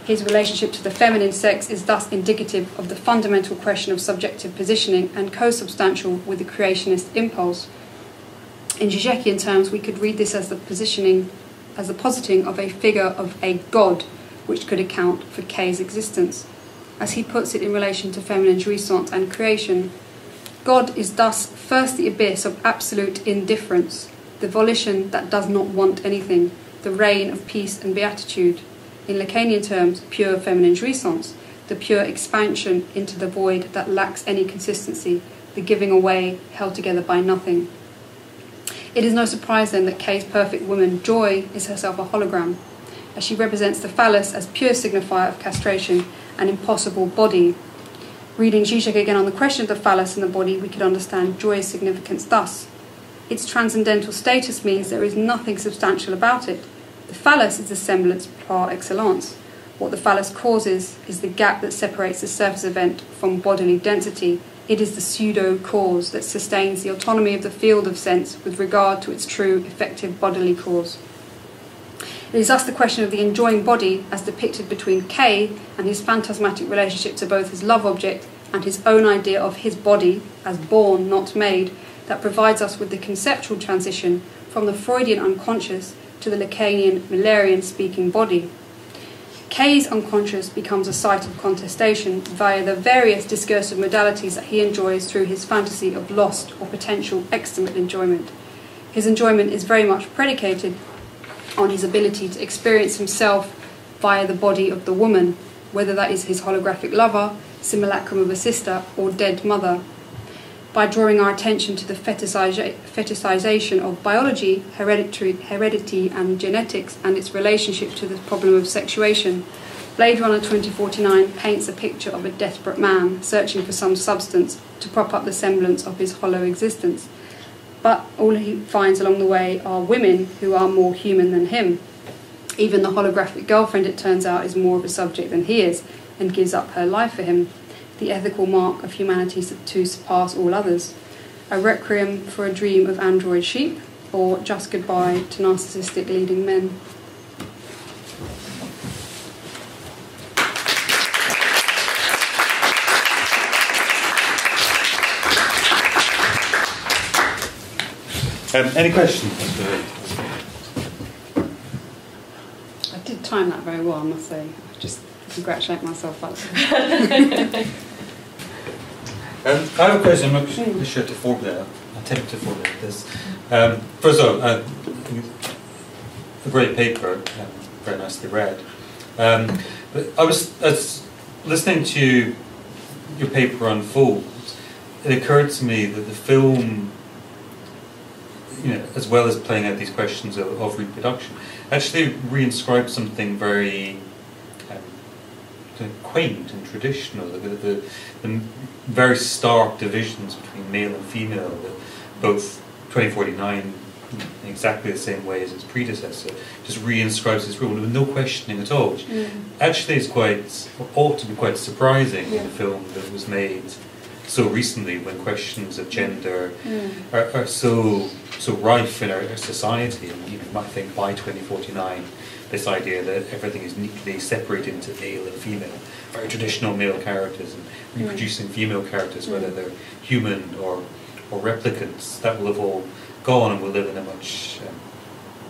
Speaker 1: His relationship to the feminine sex is thus indicative of the fundamental question of subjective positioning and co-substantial with the creationist impulse. In Žižekian terms, we could read this as the positing of a figure of a god, which could account for Kay's existence. As he puts it in relation to feminine jouissance and creation, God is thus first the abyss of absolute indifference, the volition that does not want anything, the reign of peace and beatitude. In Lacanian terms, pure feminine jouissance, the pure expansion into the void that lacks any consistency, the giving away held together by nothing. It is no surprise then that Kay's perfect woman, Joy, is herself a hologram, as she represents the phallus as pure signifier of castration, an impossible body. Reading Žižek again on the question of the phallus and the body, we could understand Joy's significance thus. Its transcendental status means there is nothing substantial about it. The phallus is the semblance par excellence. What the phallus causes is the gap that separates the surface event from bodily density. It is the pseudo-cause that sustains the autonomy of the field of sense with regard to its true, effective bodily cause. It is thus the question of the enjoying body as depicted between Kay and his phantasmatic relationship to both his love object and his own idea of his body as born, not made, that provides us with the conceptual transition from the Freudian unconscious to the Lacanian Millarian speaking body. Kay's unconscious becomes a site of contestation via the various discursive modalities that he enjoys through his fantasy of lost or potential extimate enjoyment. His enjoyment is very much predicated on his ability to experience himself via the body of the woman, whether that is his holographic lover, simulacrum of a sister, or dead mother. By drawing our attention to the fetishsization of biology, heredity and genetics and its relationship to the problem of sexuation, Blade Runner 2049 paints a picture of a desperate man searching for some substance to prop up the semblance of his hollow existence. But all he finds along the way are women who are more human than him. Even the holographic girlfriend, it turns out, is more of a subject than he is and gives up her life for him. The ethical mark of humanity to surpass all others. A requiem for a dream of android sheep, or just goodbye to narcissistic leading men.
Speaker 2: Any questions?
Speaker 1: I did time that very well, I must say. I just congratulate myself on that.
Speaker 2: I have a question. I'm not sure to formulate. I'll attempt to formulate this. First of all, a great paper, very nicely read. But I was listening to your paper unfold. It occurred to me that the film, as well as playing out these questions of reproduction, actually reinscribed something very quaint and traditional. The very stark divisions between male and female, both 2049 in exactly the same way as its predecessor, just reinscribes this rule with no questioning at all, which actually is ought to be quite surprising in a film that was made so recently, when questions of gender are so rife in our society. And you might think by 2049, this idea that everything is neatly separated into male and female, very traditional male characters, and reproducing female characters, whether they're human or or replicants, that will have all gone, and we'll live in a much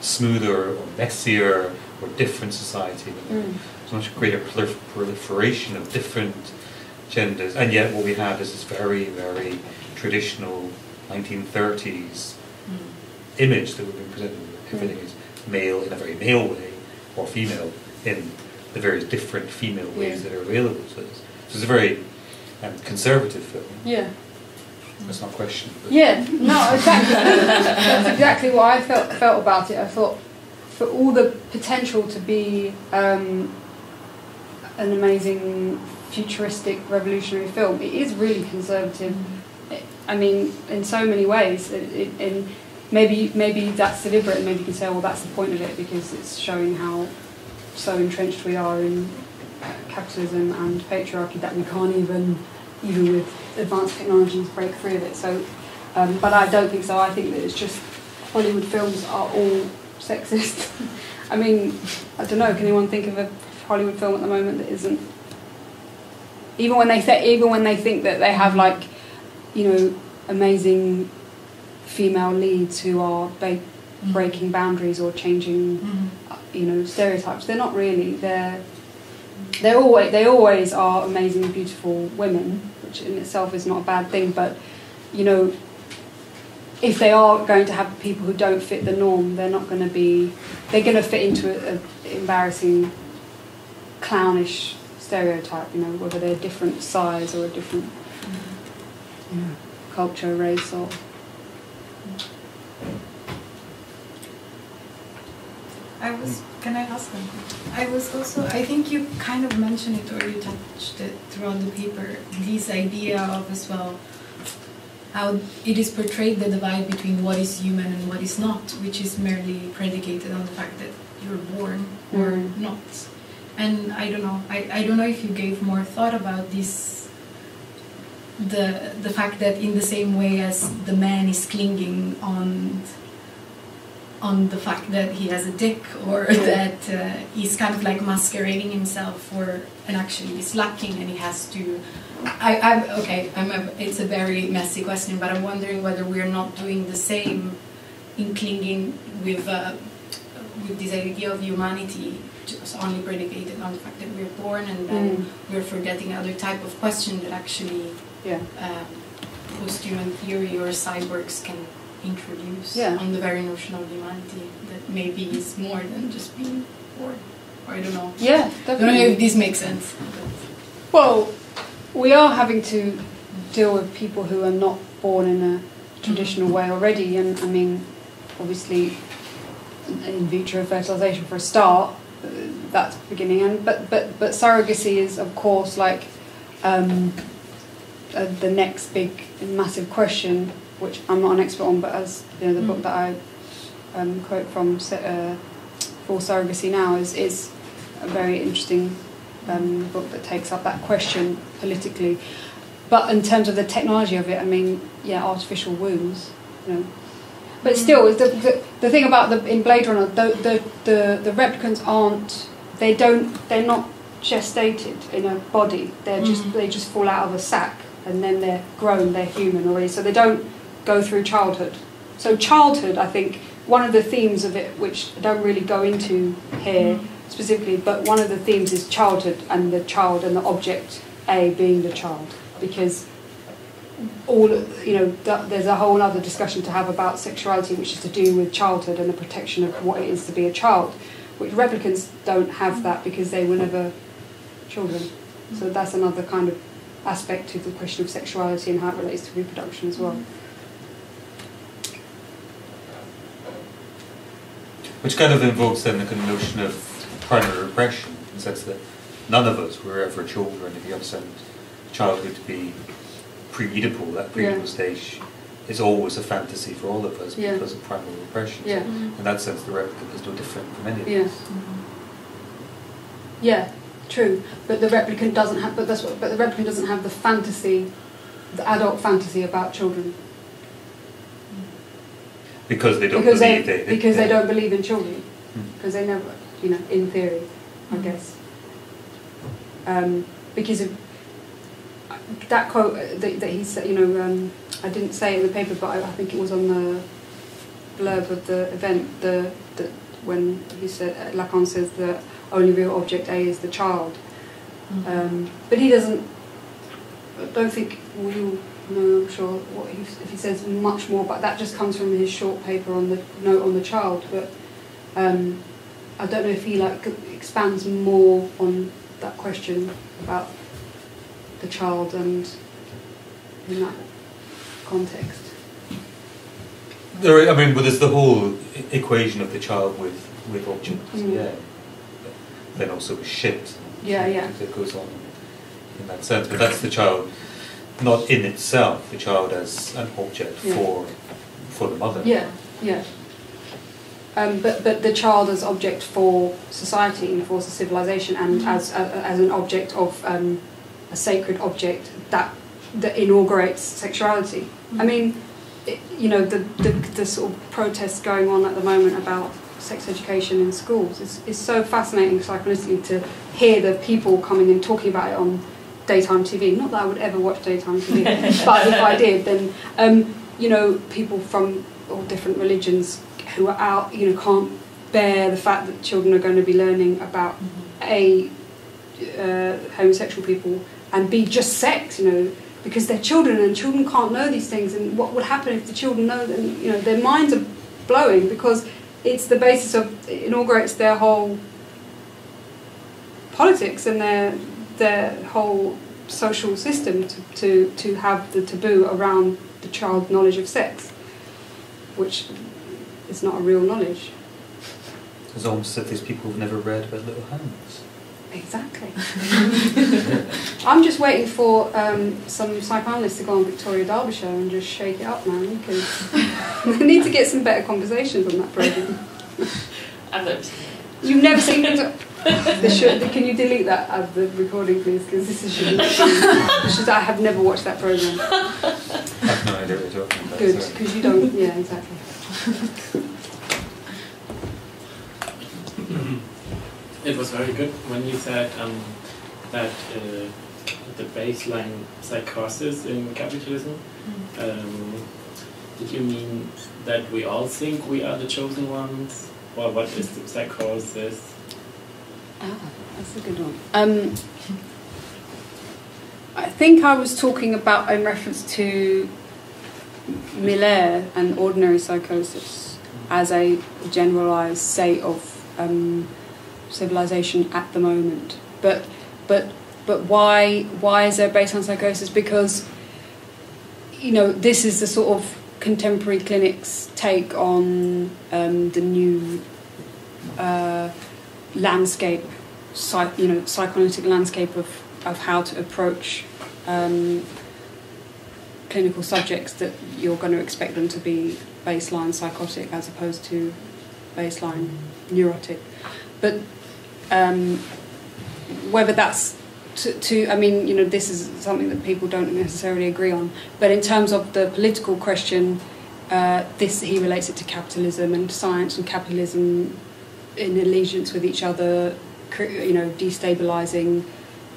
Speaker 2: smoother or messier or different society. There's a much greater proliferation of different genders, and yet what we have is this very, very traditional 1930s image that we've been presented with. Everything is male in a very male way, or female in the various different female ways that are available to us. So it's a very conservative film.
Speaker 1: Yeah.
Speaker 2: That's not a question. But
Speaker 1: Yeah, no, exactly. That's exactly what I felt about it. I thought, for all the potential to be an amazing, futuristic, revolutionary film, it is really conservative. I mean, in so many ways. And maybe that's deliberate, and maybe you can say, well, that's the point of it, because it's showing how so entrenched we are in capitalism and patriarchy that we can't even with advanced technologies, break free of it. So, but I don't think so. I think that it's just Hollywood films are all sexist. I mean, I don't know. Can anyone think of a Hollywood film at the moment that isn't? Even when they think that they have, like, amazing female leads who are breaking boundaries or changing, stereotypes. They're not really. They always are amazing, beautiful women, which in itself is not a bad thing. But if they are going to have people who don't fit the norm, they're not going to be. They're going to fit into an embarrassing, clownish stereotype. Whether they're a different size or a different culture, race, or.
Speaker 3: Can I ask them? I think you kind of mentioned it, or you touched it throughout the paper, this idea of, as well, how it is portrayed, the divide between what is human and what is not, which is merely predicated on the fact that you're born or not. And I don't know. I don't know if you gave more thought about this, the fact that in the same way as the man is clinging on the fact that he has a dick, or that he's kind of like masquerading himself and actually he's lacking, and he has to. It's a very messy question, but I'm wondering whether we're not doing the same in clinging with this idea of humanity, just only predicated on the fact that we're born, and then we're forgetting other type of question that actually post-human theory or cyborgs can introduce on the very notion of humanity, that maybe is more than just being born. Or I don't know.
Speaker 1: Yeah, definitely.
Speaker 3: I don't know if this makes sense.
Speaker 1: Well, we are having to deal with people who are not born in a traditional way already, and I mean, obviously, in vitro fertilization for a start, that's the beginning. And but surrogacy is, of course, like the next big massive question, which I'm not an expert on, but as the book that I quote from for surrogacy now is a very interesting book that takes up that question politically. But in terms of the technology of it, I mean, artificial wombs, But still, the thing about in Blade Runner, the replicants aren't. They're not gestated in a body. They just fall out of a sack, and then they're grown. They're human already, so they don't go through childhood. So childhood, I think, one of the themes of it, which I don't really go into here specifically, but one of the themes is childhood, and the child and the object A being the child, because there's a whole other discussion to have about sexuality, which is to do with childhood and the protection of what it is to be a child, which replicants don't have that because they were never children. So that's another kind of aspect to the question of sexuality and how it relates to reproduction as well.
Speaker 2: Which kind of invokes then the kind of notion of primary repression, in the sense that none of us were ever children. If you understand childhood to be pre-Oedipal, that pre-Oedipal stage is always a fantasy for all of us because of primary repression. So in that sense, the replicant is no different from any of us.
Speaker 1: Yeah, true. But the replicant doesn't have. But the replicant doesn't have the fantasy, the adult fantasy about children.
Speaker 2: Because they don't
Speaker 1: they don't believe in children. Because they never, in theory, I guess. Because of, that quote that he said, I didn't say it in the paper, but I think it was on the blurb of the event, when he said, Lacan says the only real object A is the child. But he doesn't, I don't think we'll know, I'm sure, if he says much more, but that just comes from his short paper on the note on the child. But I don't know if he expands more on that question about the child and in that context.
Speaker 2: There's the whole equation of the child with objects, then also with shit. That goes on in that sense, but that's the child not in itself, the child as an object for the mother. But the child as object for society and for civilization, and as an object of a sacred object that inaugurates sexuality. I mean, the sort of protests going on at the moment about sex education in schools is so fascinating psychoanalytically to hear the people coming and talking about it on daytime TV. Not that I would ever watch daytime TV, but if I did, then people from all different religions who are out, can't bear the fact that children are going to be learning about homosexual people, and B, just sex, because they're children and children can't know these things, and what would happen if the children know them, their minds are blowing because it's the basis of, it inaugurates their whole politics and their whole social system to have the taboo around the child's knowledge of sex, which is not a real knowledge. It's almost as if these people have never read about little hands.
Speaker 1: Exactly. I'm just waiting for some psychoanalysts to go on Victoria Derbyshire and just shake it up, man, because they need to get some better conversations on that programme.
Speaker 4: I've never seen it.
Speaker 1: You've never seen it? Can you delete that out of the recording, please? Because this is I have never watched that programme.
Speaker 2: I have no idea what you're talking about.
Speaker 1: Good, because you don't. Yeah, exactly.
Speaker 5: It was very good when you said that the baseline psychosis in capitalism. Did you mean that we all think we are the chosen ones, or what is the psychosis?
Speaker 1: That's a good one. I think I was talking about in reference to Millar and ordinary psychosis as a generalised state of civilization at the moment. But why is there baseline psychosis? Because this is the sort of contemporary clinic's take on the new landscape, psychoanalytic landscape of how to approach clinical subjects, that you're going to expect them to be baseline psychotic as opposed to baseline neurotic. But whether that's this is something that people don't necessarily agree on. But in terms of the political question, he relates it to capitalism and science and capitalism in allegiance with each other, destabilising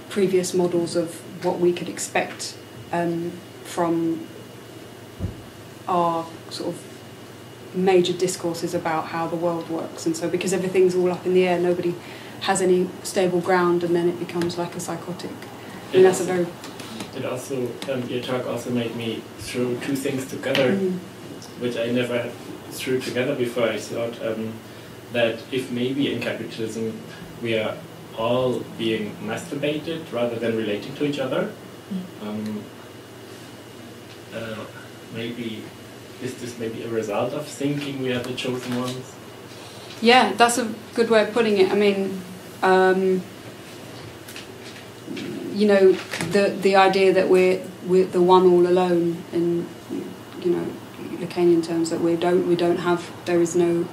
Speaker 1: previous models of what we could expect from our sort of major discourses about how the world works. And so because everything's all up in the air, nobody has any stable ground, and then it becomes like a psychotic. Your talk also made me throw two things together, which I never threw together before. I thought that if maybe in capitalism we are all being masturbated rather than relating to each other, maybe is this maybe a result of thinking we are the chosen ones? Yeah, that's a good way of putting it. I mean, the idea that we're the one all alone in Lacanian terms, that there is no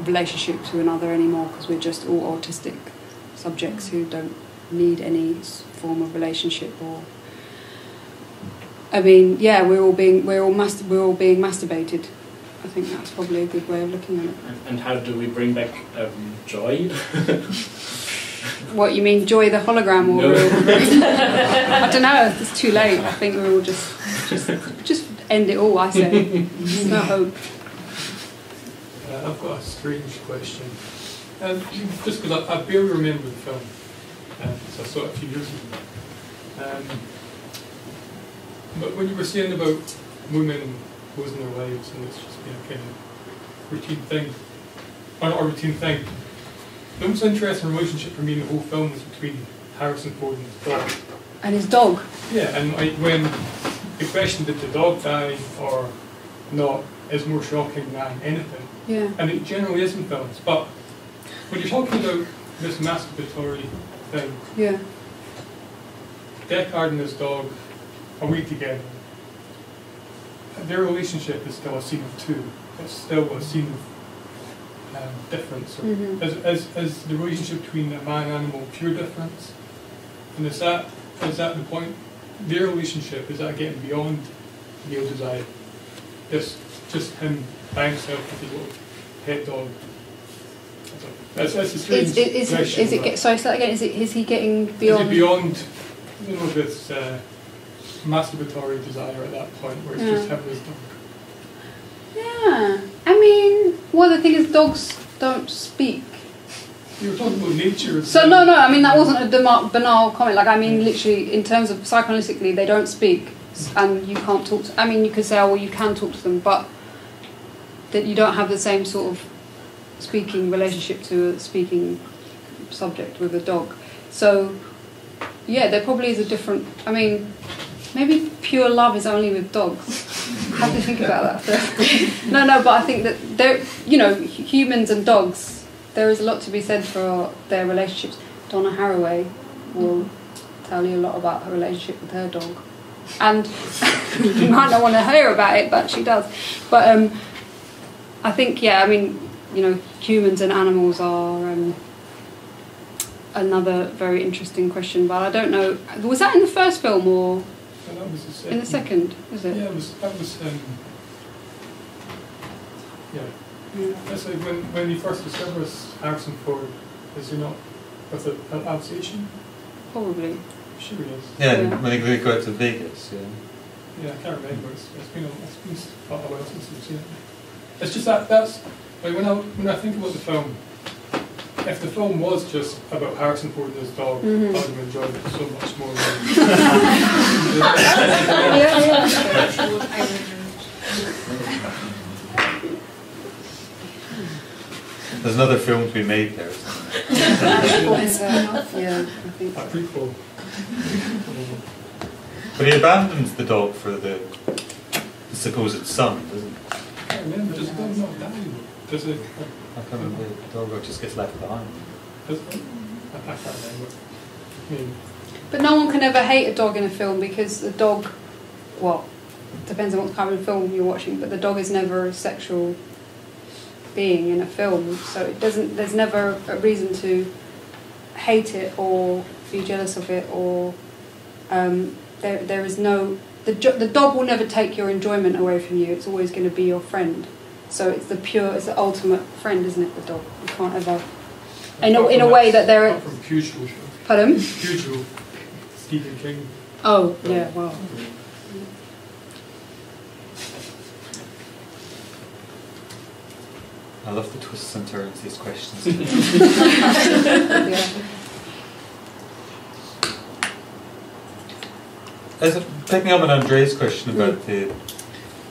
Speaker 1: relationship to another anymore because we're just all autistic subjects who don't need any form of relationship. Or we're all being masturbated. I think that's probably a good way of looking at it.
Speaker 5: And how do we bring back joy?
Speaker 1: What you mean, Joy the hologram, or
Speaker 5: No.
Speaker 1: I don't know. It's too late. I think we'll just end it all. I say, there's no hope.
Speaker 6: I've got a strange question. Just because I barely remember the film, so I saw it a few years ago. But when you were saying about women losing their lives and it's just being a kind of routine thing, or not a routine thing, the most interesting relationship for me in the whole film was between Harrison Ford and his dog.
Speaker 1: And his dog.
Speaker 6: Yeah, and like when the question, did the dog die or not, is more shocking than anything.
Speaker 1: Yeah.
Speaker 6: And it generally is in films, but when you're talking about this masturbatory thing,
Speaker 1: Yeah.
Speaker 6: Deckard and his dog are we together. Their relationship is still a scene of two. It's still a scene of difference. Is the relationship between a man and animal pure difference? And is that the point? Their relationship, is that getting beyond male desire? Just him by himself with his little pet dog. That's a strange question.
Speaker 1: Sorry, say that again. Is he getting beyond?
Speaker 6: Is it beyond, this masturbatory desire at that point where it's just him and his dog?
Speaker 1: Yeah. I mean, well, the thing is, dogs don't speak.
Speaker 6: You were talking about nature.
Speaker 1: So no. I mean, that wasn't a banal comment. Like, I mean, literally, in terms of psychoanalytically, they don't speak, and you can't talk. I mean, you could say, oh, well, you can talk to them, but that you don't have the same sort of speaking relationship to a speaking subject with a dog. So, yeah, there probably is a different. I mean, maybe pure love is only with dogs. Have to think about that. No, but I think that there, humans and dogs, there is a lot to be said for their relationships. Donna Haraway will tell you a lot about her relationship with her dog, and you might not want to hear about it, but she does. But I think, I mean, humans and animals are another very interesting question. But I don't know. Was that in the first film or?
Speaker 6: That was the second.
Speaker 1: In the second, is it?
Speaker 6: Yeah, that was. That's like when he first discovers Harrison Ford, is he not with an Alsatian?
Speaker 1: Probably.
Speaker 6: Sure he is.
Speaker 2: Yeah, when they go out to Vegas,
Speaker 6: Yeah, I can't remember. It's been a while since we've seen it. It's just that's like when I think about the film. If the film was just about Harrison Ford and his dog, I would have enjoyed it so much more.
Speaker 2: There's another film to be made there.
Speaker 1: I think.
Speaker 6: A prequel.
Speaker 2: But he abandons the dog for the supposed son, doesn't he?
Speaker 6: I can't remember. Does the dog not die? Does it?
Speaker 2: I can't remember. The dog just gets left behind.
Speaker 6: Does it? I can't remember. I mean,
Speaker 1: But no one can ever hate a dog in a film because the dog, depends on what kind of film you're watching, but the dog is never a sexual being in a film, so it doesn't. There's never a reason to hate it or be jealous of it, or there is no. The dog will never take your enjoyment away from you. It's always going to be your friend. So it's the ultimate friend, isn't it? The dog. You can't ever. In a way that there are.
Speaker 6: From Pugil.
Speaker 1: Pardon?
Speaker 6: Pugil. Stephen King.
Speaker 1: Oh yeah, wow.
Speaker 2: I love the twists and turns these questions.
Speaker 1: Yeah.
Speaker 2: Picking up on Andre's question about the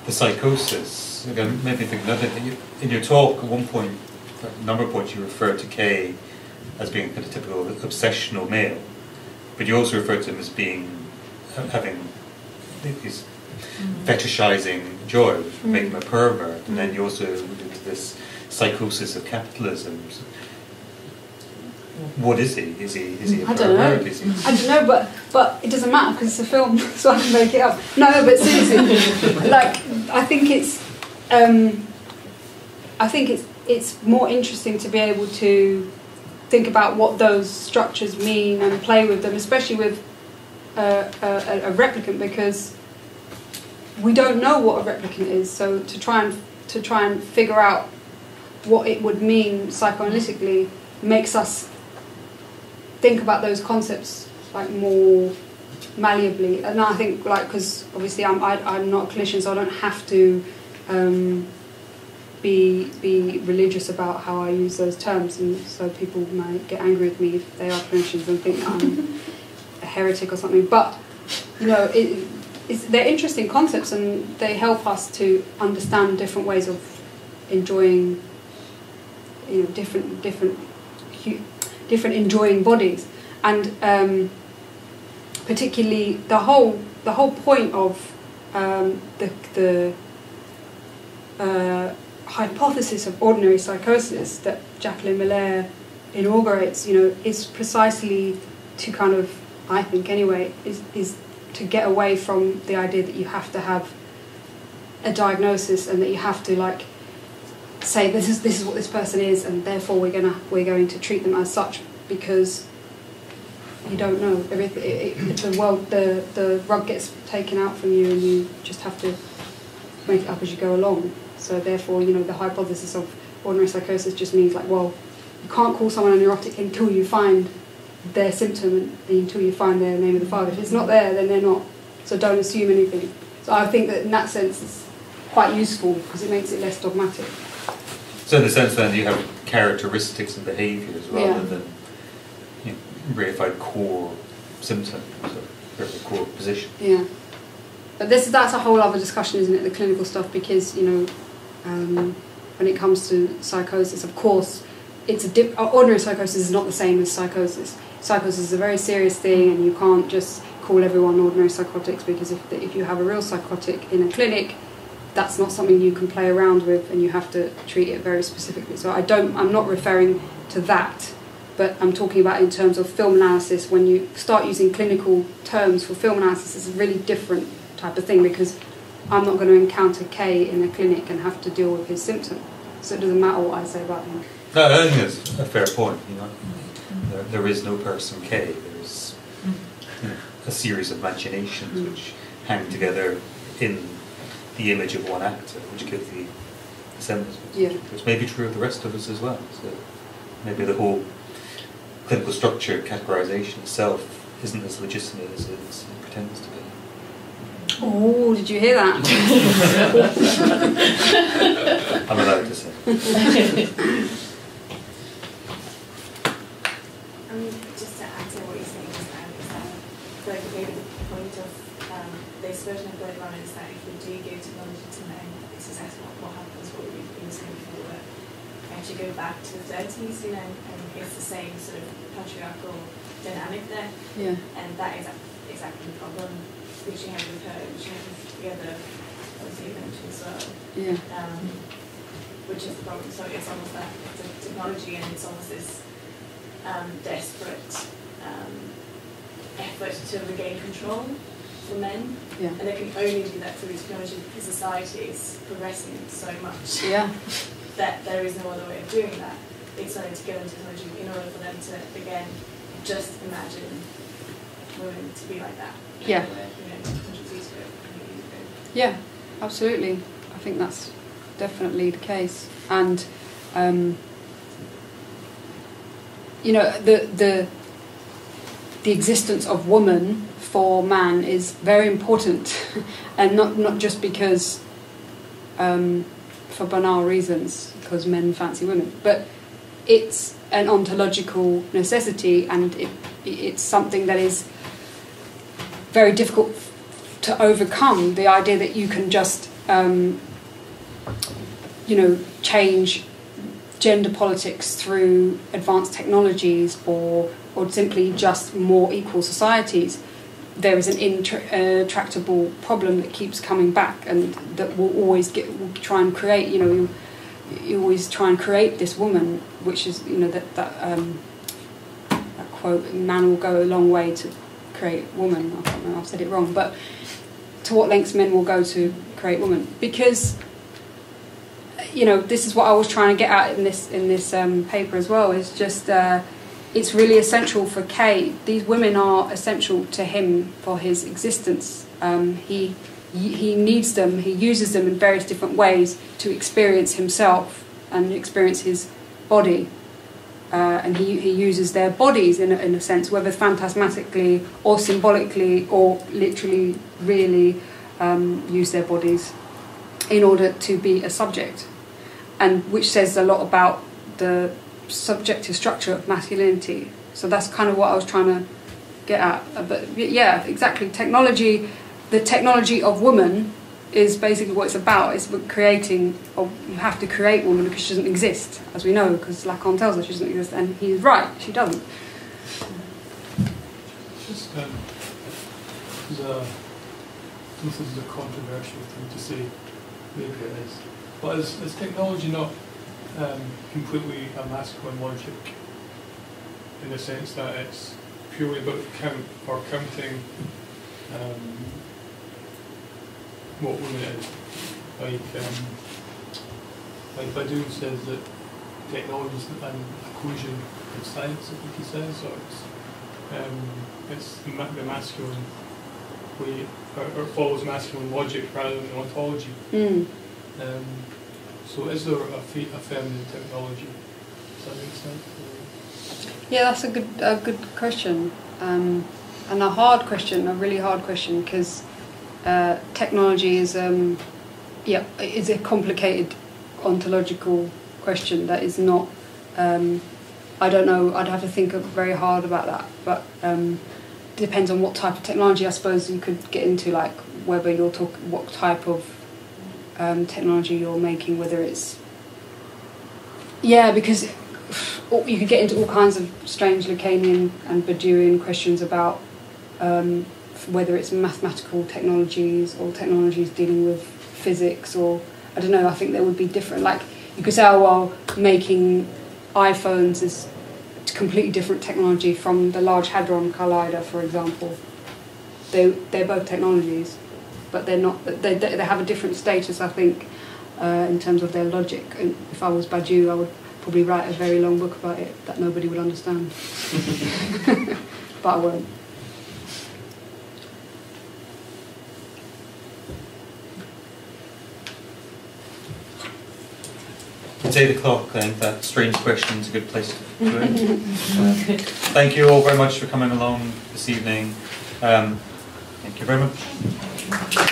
Speaker 2: psychosis, again, made me think another thing. In your talk, at one point, a number of points, you referred to Kay as being a kind of typical obsessional male, but you also referred to him as having these fetishizing joy, which would make him a pervert, and then you also alluded to this psychosis of capitalism. What is he? Is he a pervert?
Speaker 1: I don't know, but it doesn't matter because it's a film, so I can make it up. No, but seriously, I think it's more interesting to be able to think about what those structures mean and play with them, especially with a replicant, because we don't know what a replicant is. So to try and figure out what it would mean psychoanalytically makes us think about those concepts like more malleably. And I think, like, because obviously I'm not a clinician, so I don't have to be religious about how I use those terms, and so people might get angry with me if they are clinicians and think that I'm a heretic or something. But you know, they're interesting concepts, and they help us to understand different ways of enjoying, you know, different enjoying bodies, and particularly the whole point of the hypothesis of ordinary psychosis that Jacqueline Millar inaugurates, you know, is precisely to kind of, I think anyway, is to get away from the idea that you have to have a diagnosis and that you have to like say this is what this person is, and therefore we're going to treat them as such, because you don't know everything. The rug gets taken out from you, and you just have to make it up as you go along. So therefore, you know, the hypothesis of ordinary psychosis just means like, well, you can't call someone a neurotic until you find their symptom and until you find their name of the file. If it's not there, then they're not. So don't assume anything. So I think that in that sense it's quite useful because it makes it less dogmatic.
Speaker 2: So in the sense then you have characteristics and behaviours rather than, you know, reified core symptoms or core position. Yeah.
Speaker 1: But that's a whole other discussion, isn't it, the clinical stuff, because, you know, when it comes to psychosis, of course, ordinary psychosis is not the same as psychosis. Psychosis is a very serious thing, and you can't just call everyone ordinary psychotics, because if you have a real psychotic in a clinic, that's not something you can play around with, and you have to treat it very specifically. So I'm not referring to that, but I'm talking about in terms of film analysis. When you start using clinical terms for film analysis, it's a really different type of thing, because I'm not going to encounter K in a clinic and have to deal with his symptom. So it doesn't matter what I say about him.
Speaker 2: No, I think that's a fair point. You know, there is no person K. There's, you know, a series of machinations which hang together in the image of one actor, which gives the semblance, which may be true of the rest of us as well. So maybe the whole clinical structure, categorization itself, isn't as legitimate as it pretends to be.
Speaker 1: Oh, did you hear that?
Speaker 2: I'm allowed to say.
Speaker 4: Just to add to what you're saying, like maybe the point of this version of going on is that if we do give technology to men, it's successful, what happens, what we've been saying before, that actually go back to the 30s, you know, and it's the same sort of patriarchal dynamic there. Yeah. And that is exactly the problem which you have with her, which you have with the other, obviously, mentioned as well. Yeah. Which is the problem. So it's almost that it's a technology, and it's almost this desperate effort to regain control for men. Yeah. And they can only do that through technology, because society is progressing so much that there is no other way of doing that. It's only to go into technology in order for them to, again, just imagine women to be like that.
Speaker 1: Yeah.
Speaker 4: You know, 100 years ago.
Speaker 1: Yeah, absolutely. I think that's definitely the case. And, you know, the existence of woman for man is very important, and not just because for banal reasons, because men fancy women, but it's an ontological necessity, and it's something that is very difficult to overcome. The idea that you can just you know, change gender politics through advanced technologies, or simply just more equal societies. There is an intractable problem that keeps coming back, and that will always try and create. You know, you always try and create this woman, which is, you know, that quote: "Man will go a long way to create woman." I don't know, I've said it wrong, but to what lengths men will go to create woman, because, you know, this is what I was trying to get at in this paper as well. Is just it's really essential for Kay. These women are essential to him for his existence. He needs them. He uses them in various different ways to experience himself and experience his body. and he uses their bodies in a sense, whether phantasmatically or symbolically or literally, really use their bodies in order to be a subject, and which says a lot about the subjective structure of masculinity. So that's kind of what I was trying to get at. But yeah, exactly. Technology, the technology of woman is basically what it's about. It's creating, or you have to create woman because she doesn't exist, as we know, because Lacan tells us she doesn't exist, and he's right, she doesn't.
Speaker 6: Just, this is a controversial thing to say, maybe it is. But is technology not completely a masculine logic, in the sense that it's purely about counting what women is? Like Badiou says that technology is an equation of science, I think he says, so it's the masculine way, or follows masculine logic rather than ontology. So is there a feminine technology? Does that make sense?
Speaker 1: Yeah, that's a good question, and a hard question, a really hard question, because technology is is a complicated ontological question that is not. I don't know. I'd have to think very hard about that, but depends on what type of technology. I suppose you could get into, like, whether you're talking what type of technology you're making, whether it's because you could get into all kinds of strange Lacanian and Badiouian questions about whether it's mathematical technologies or technologies dealing with physics, or I don't know. I think there would be different. Like, you could say, oh well, making iPhones is completely different technology from the Large Hadron Collider, for example. They're both technologies, but they're not. They have a different status, I think, in terms of their logic. And if I was Badiou, I would probably write a very long book about it that nobody would understand. But I won't.
Speaker 2: It's 8 o'clock. I think that strange question is a good place to end. Thank you all very much for coming along this evening. Thank you very much.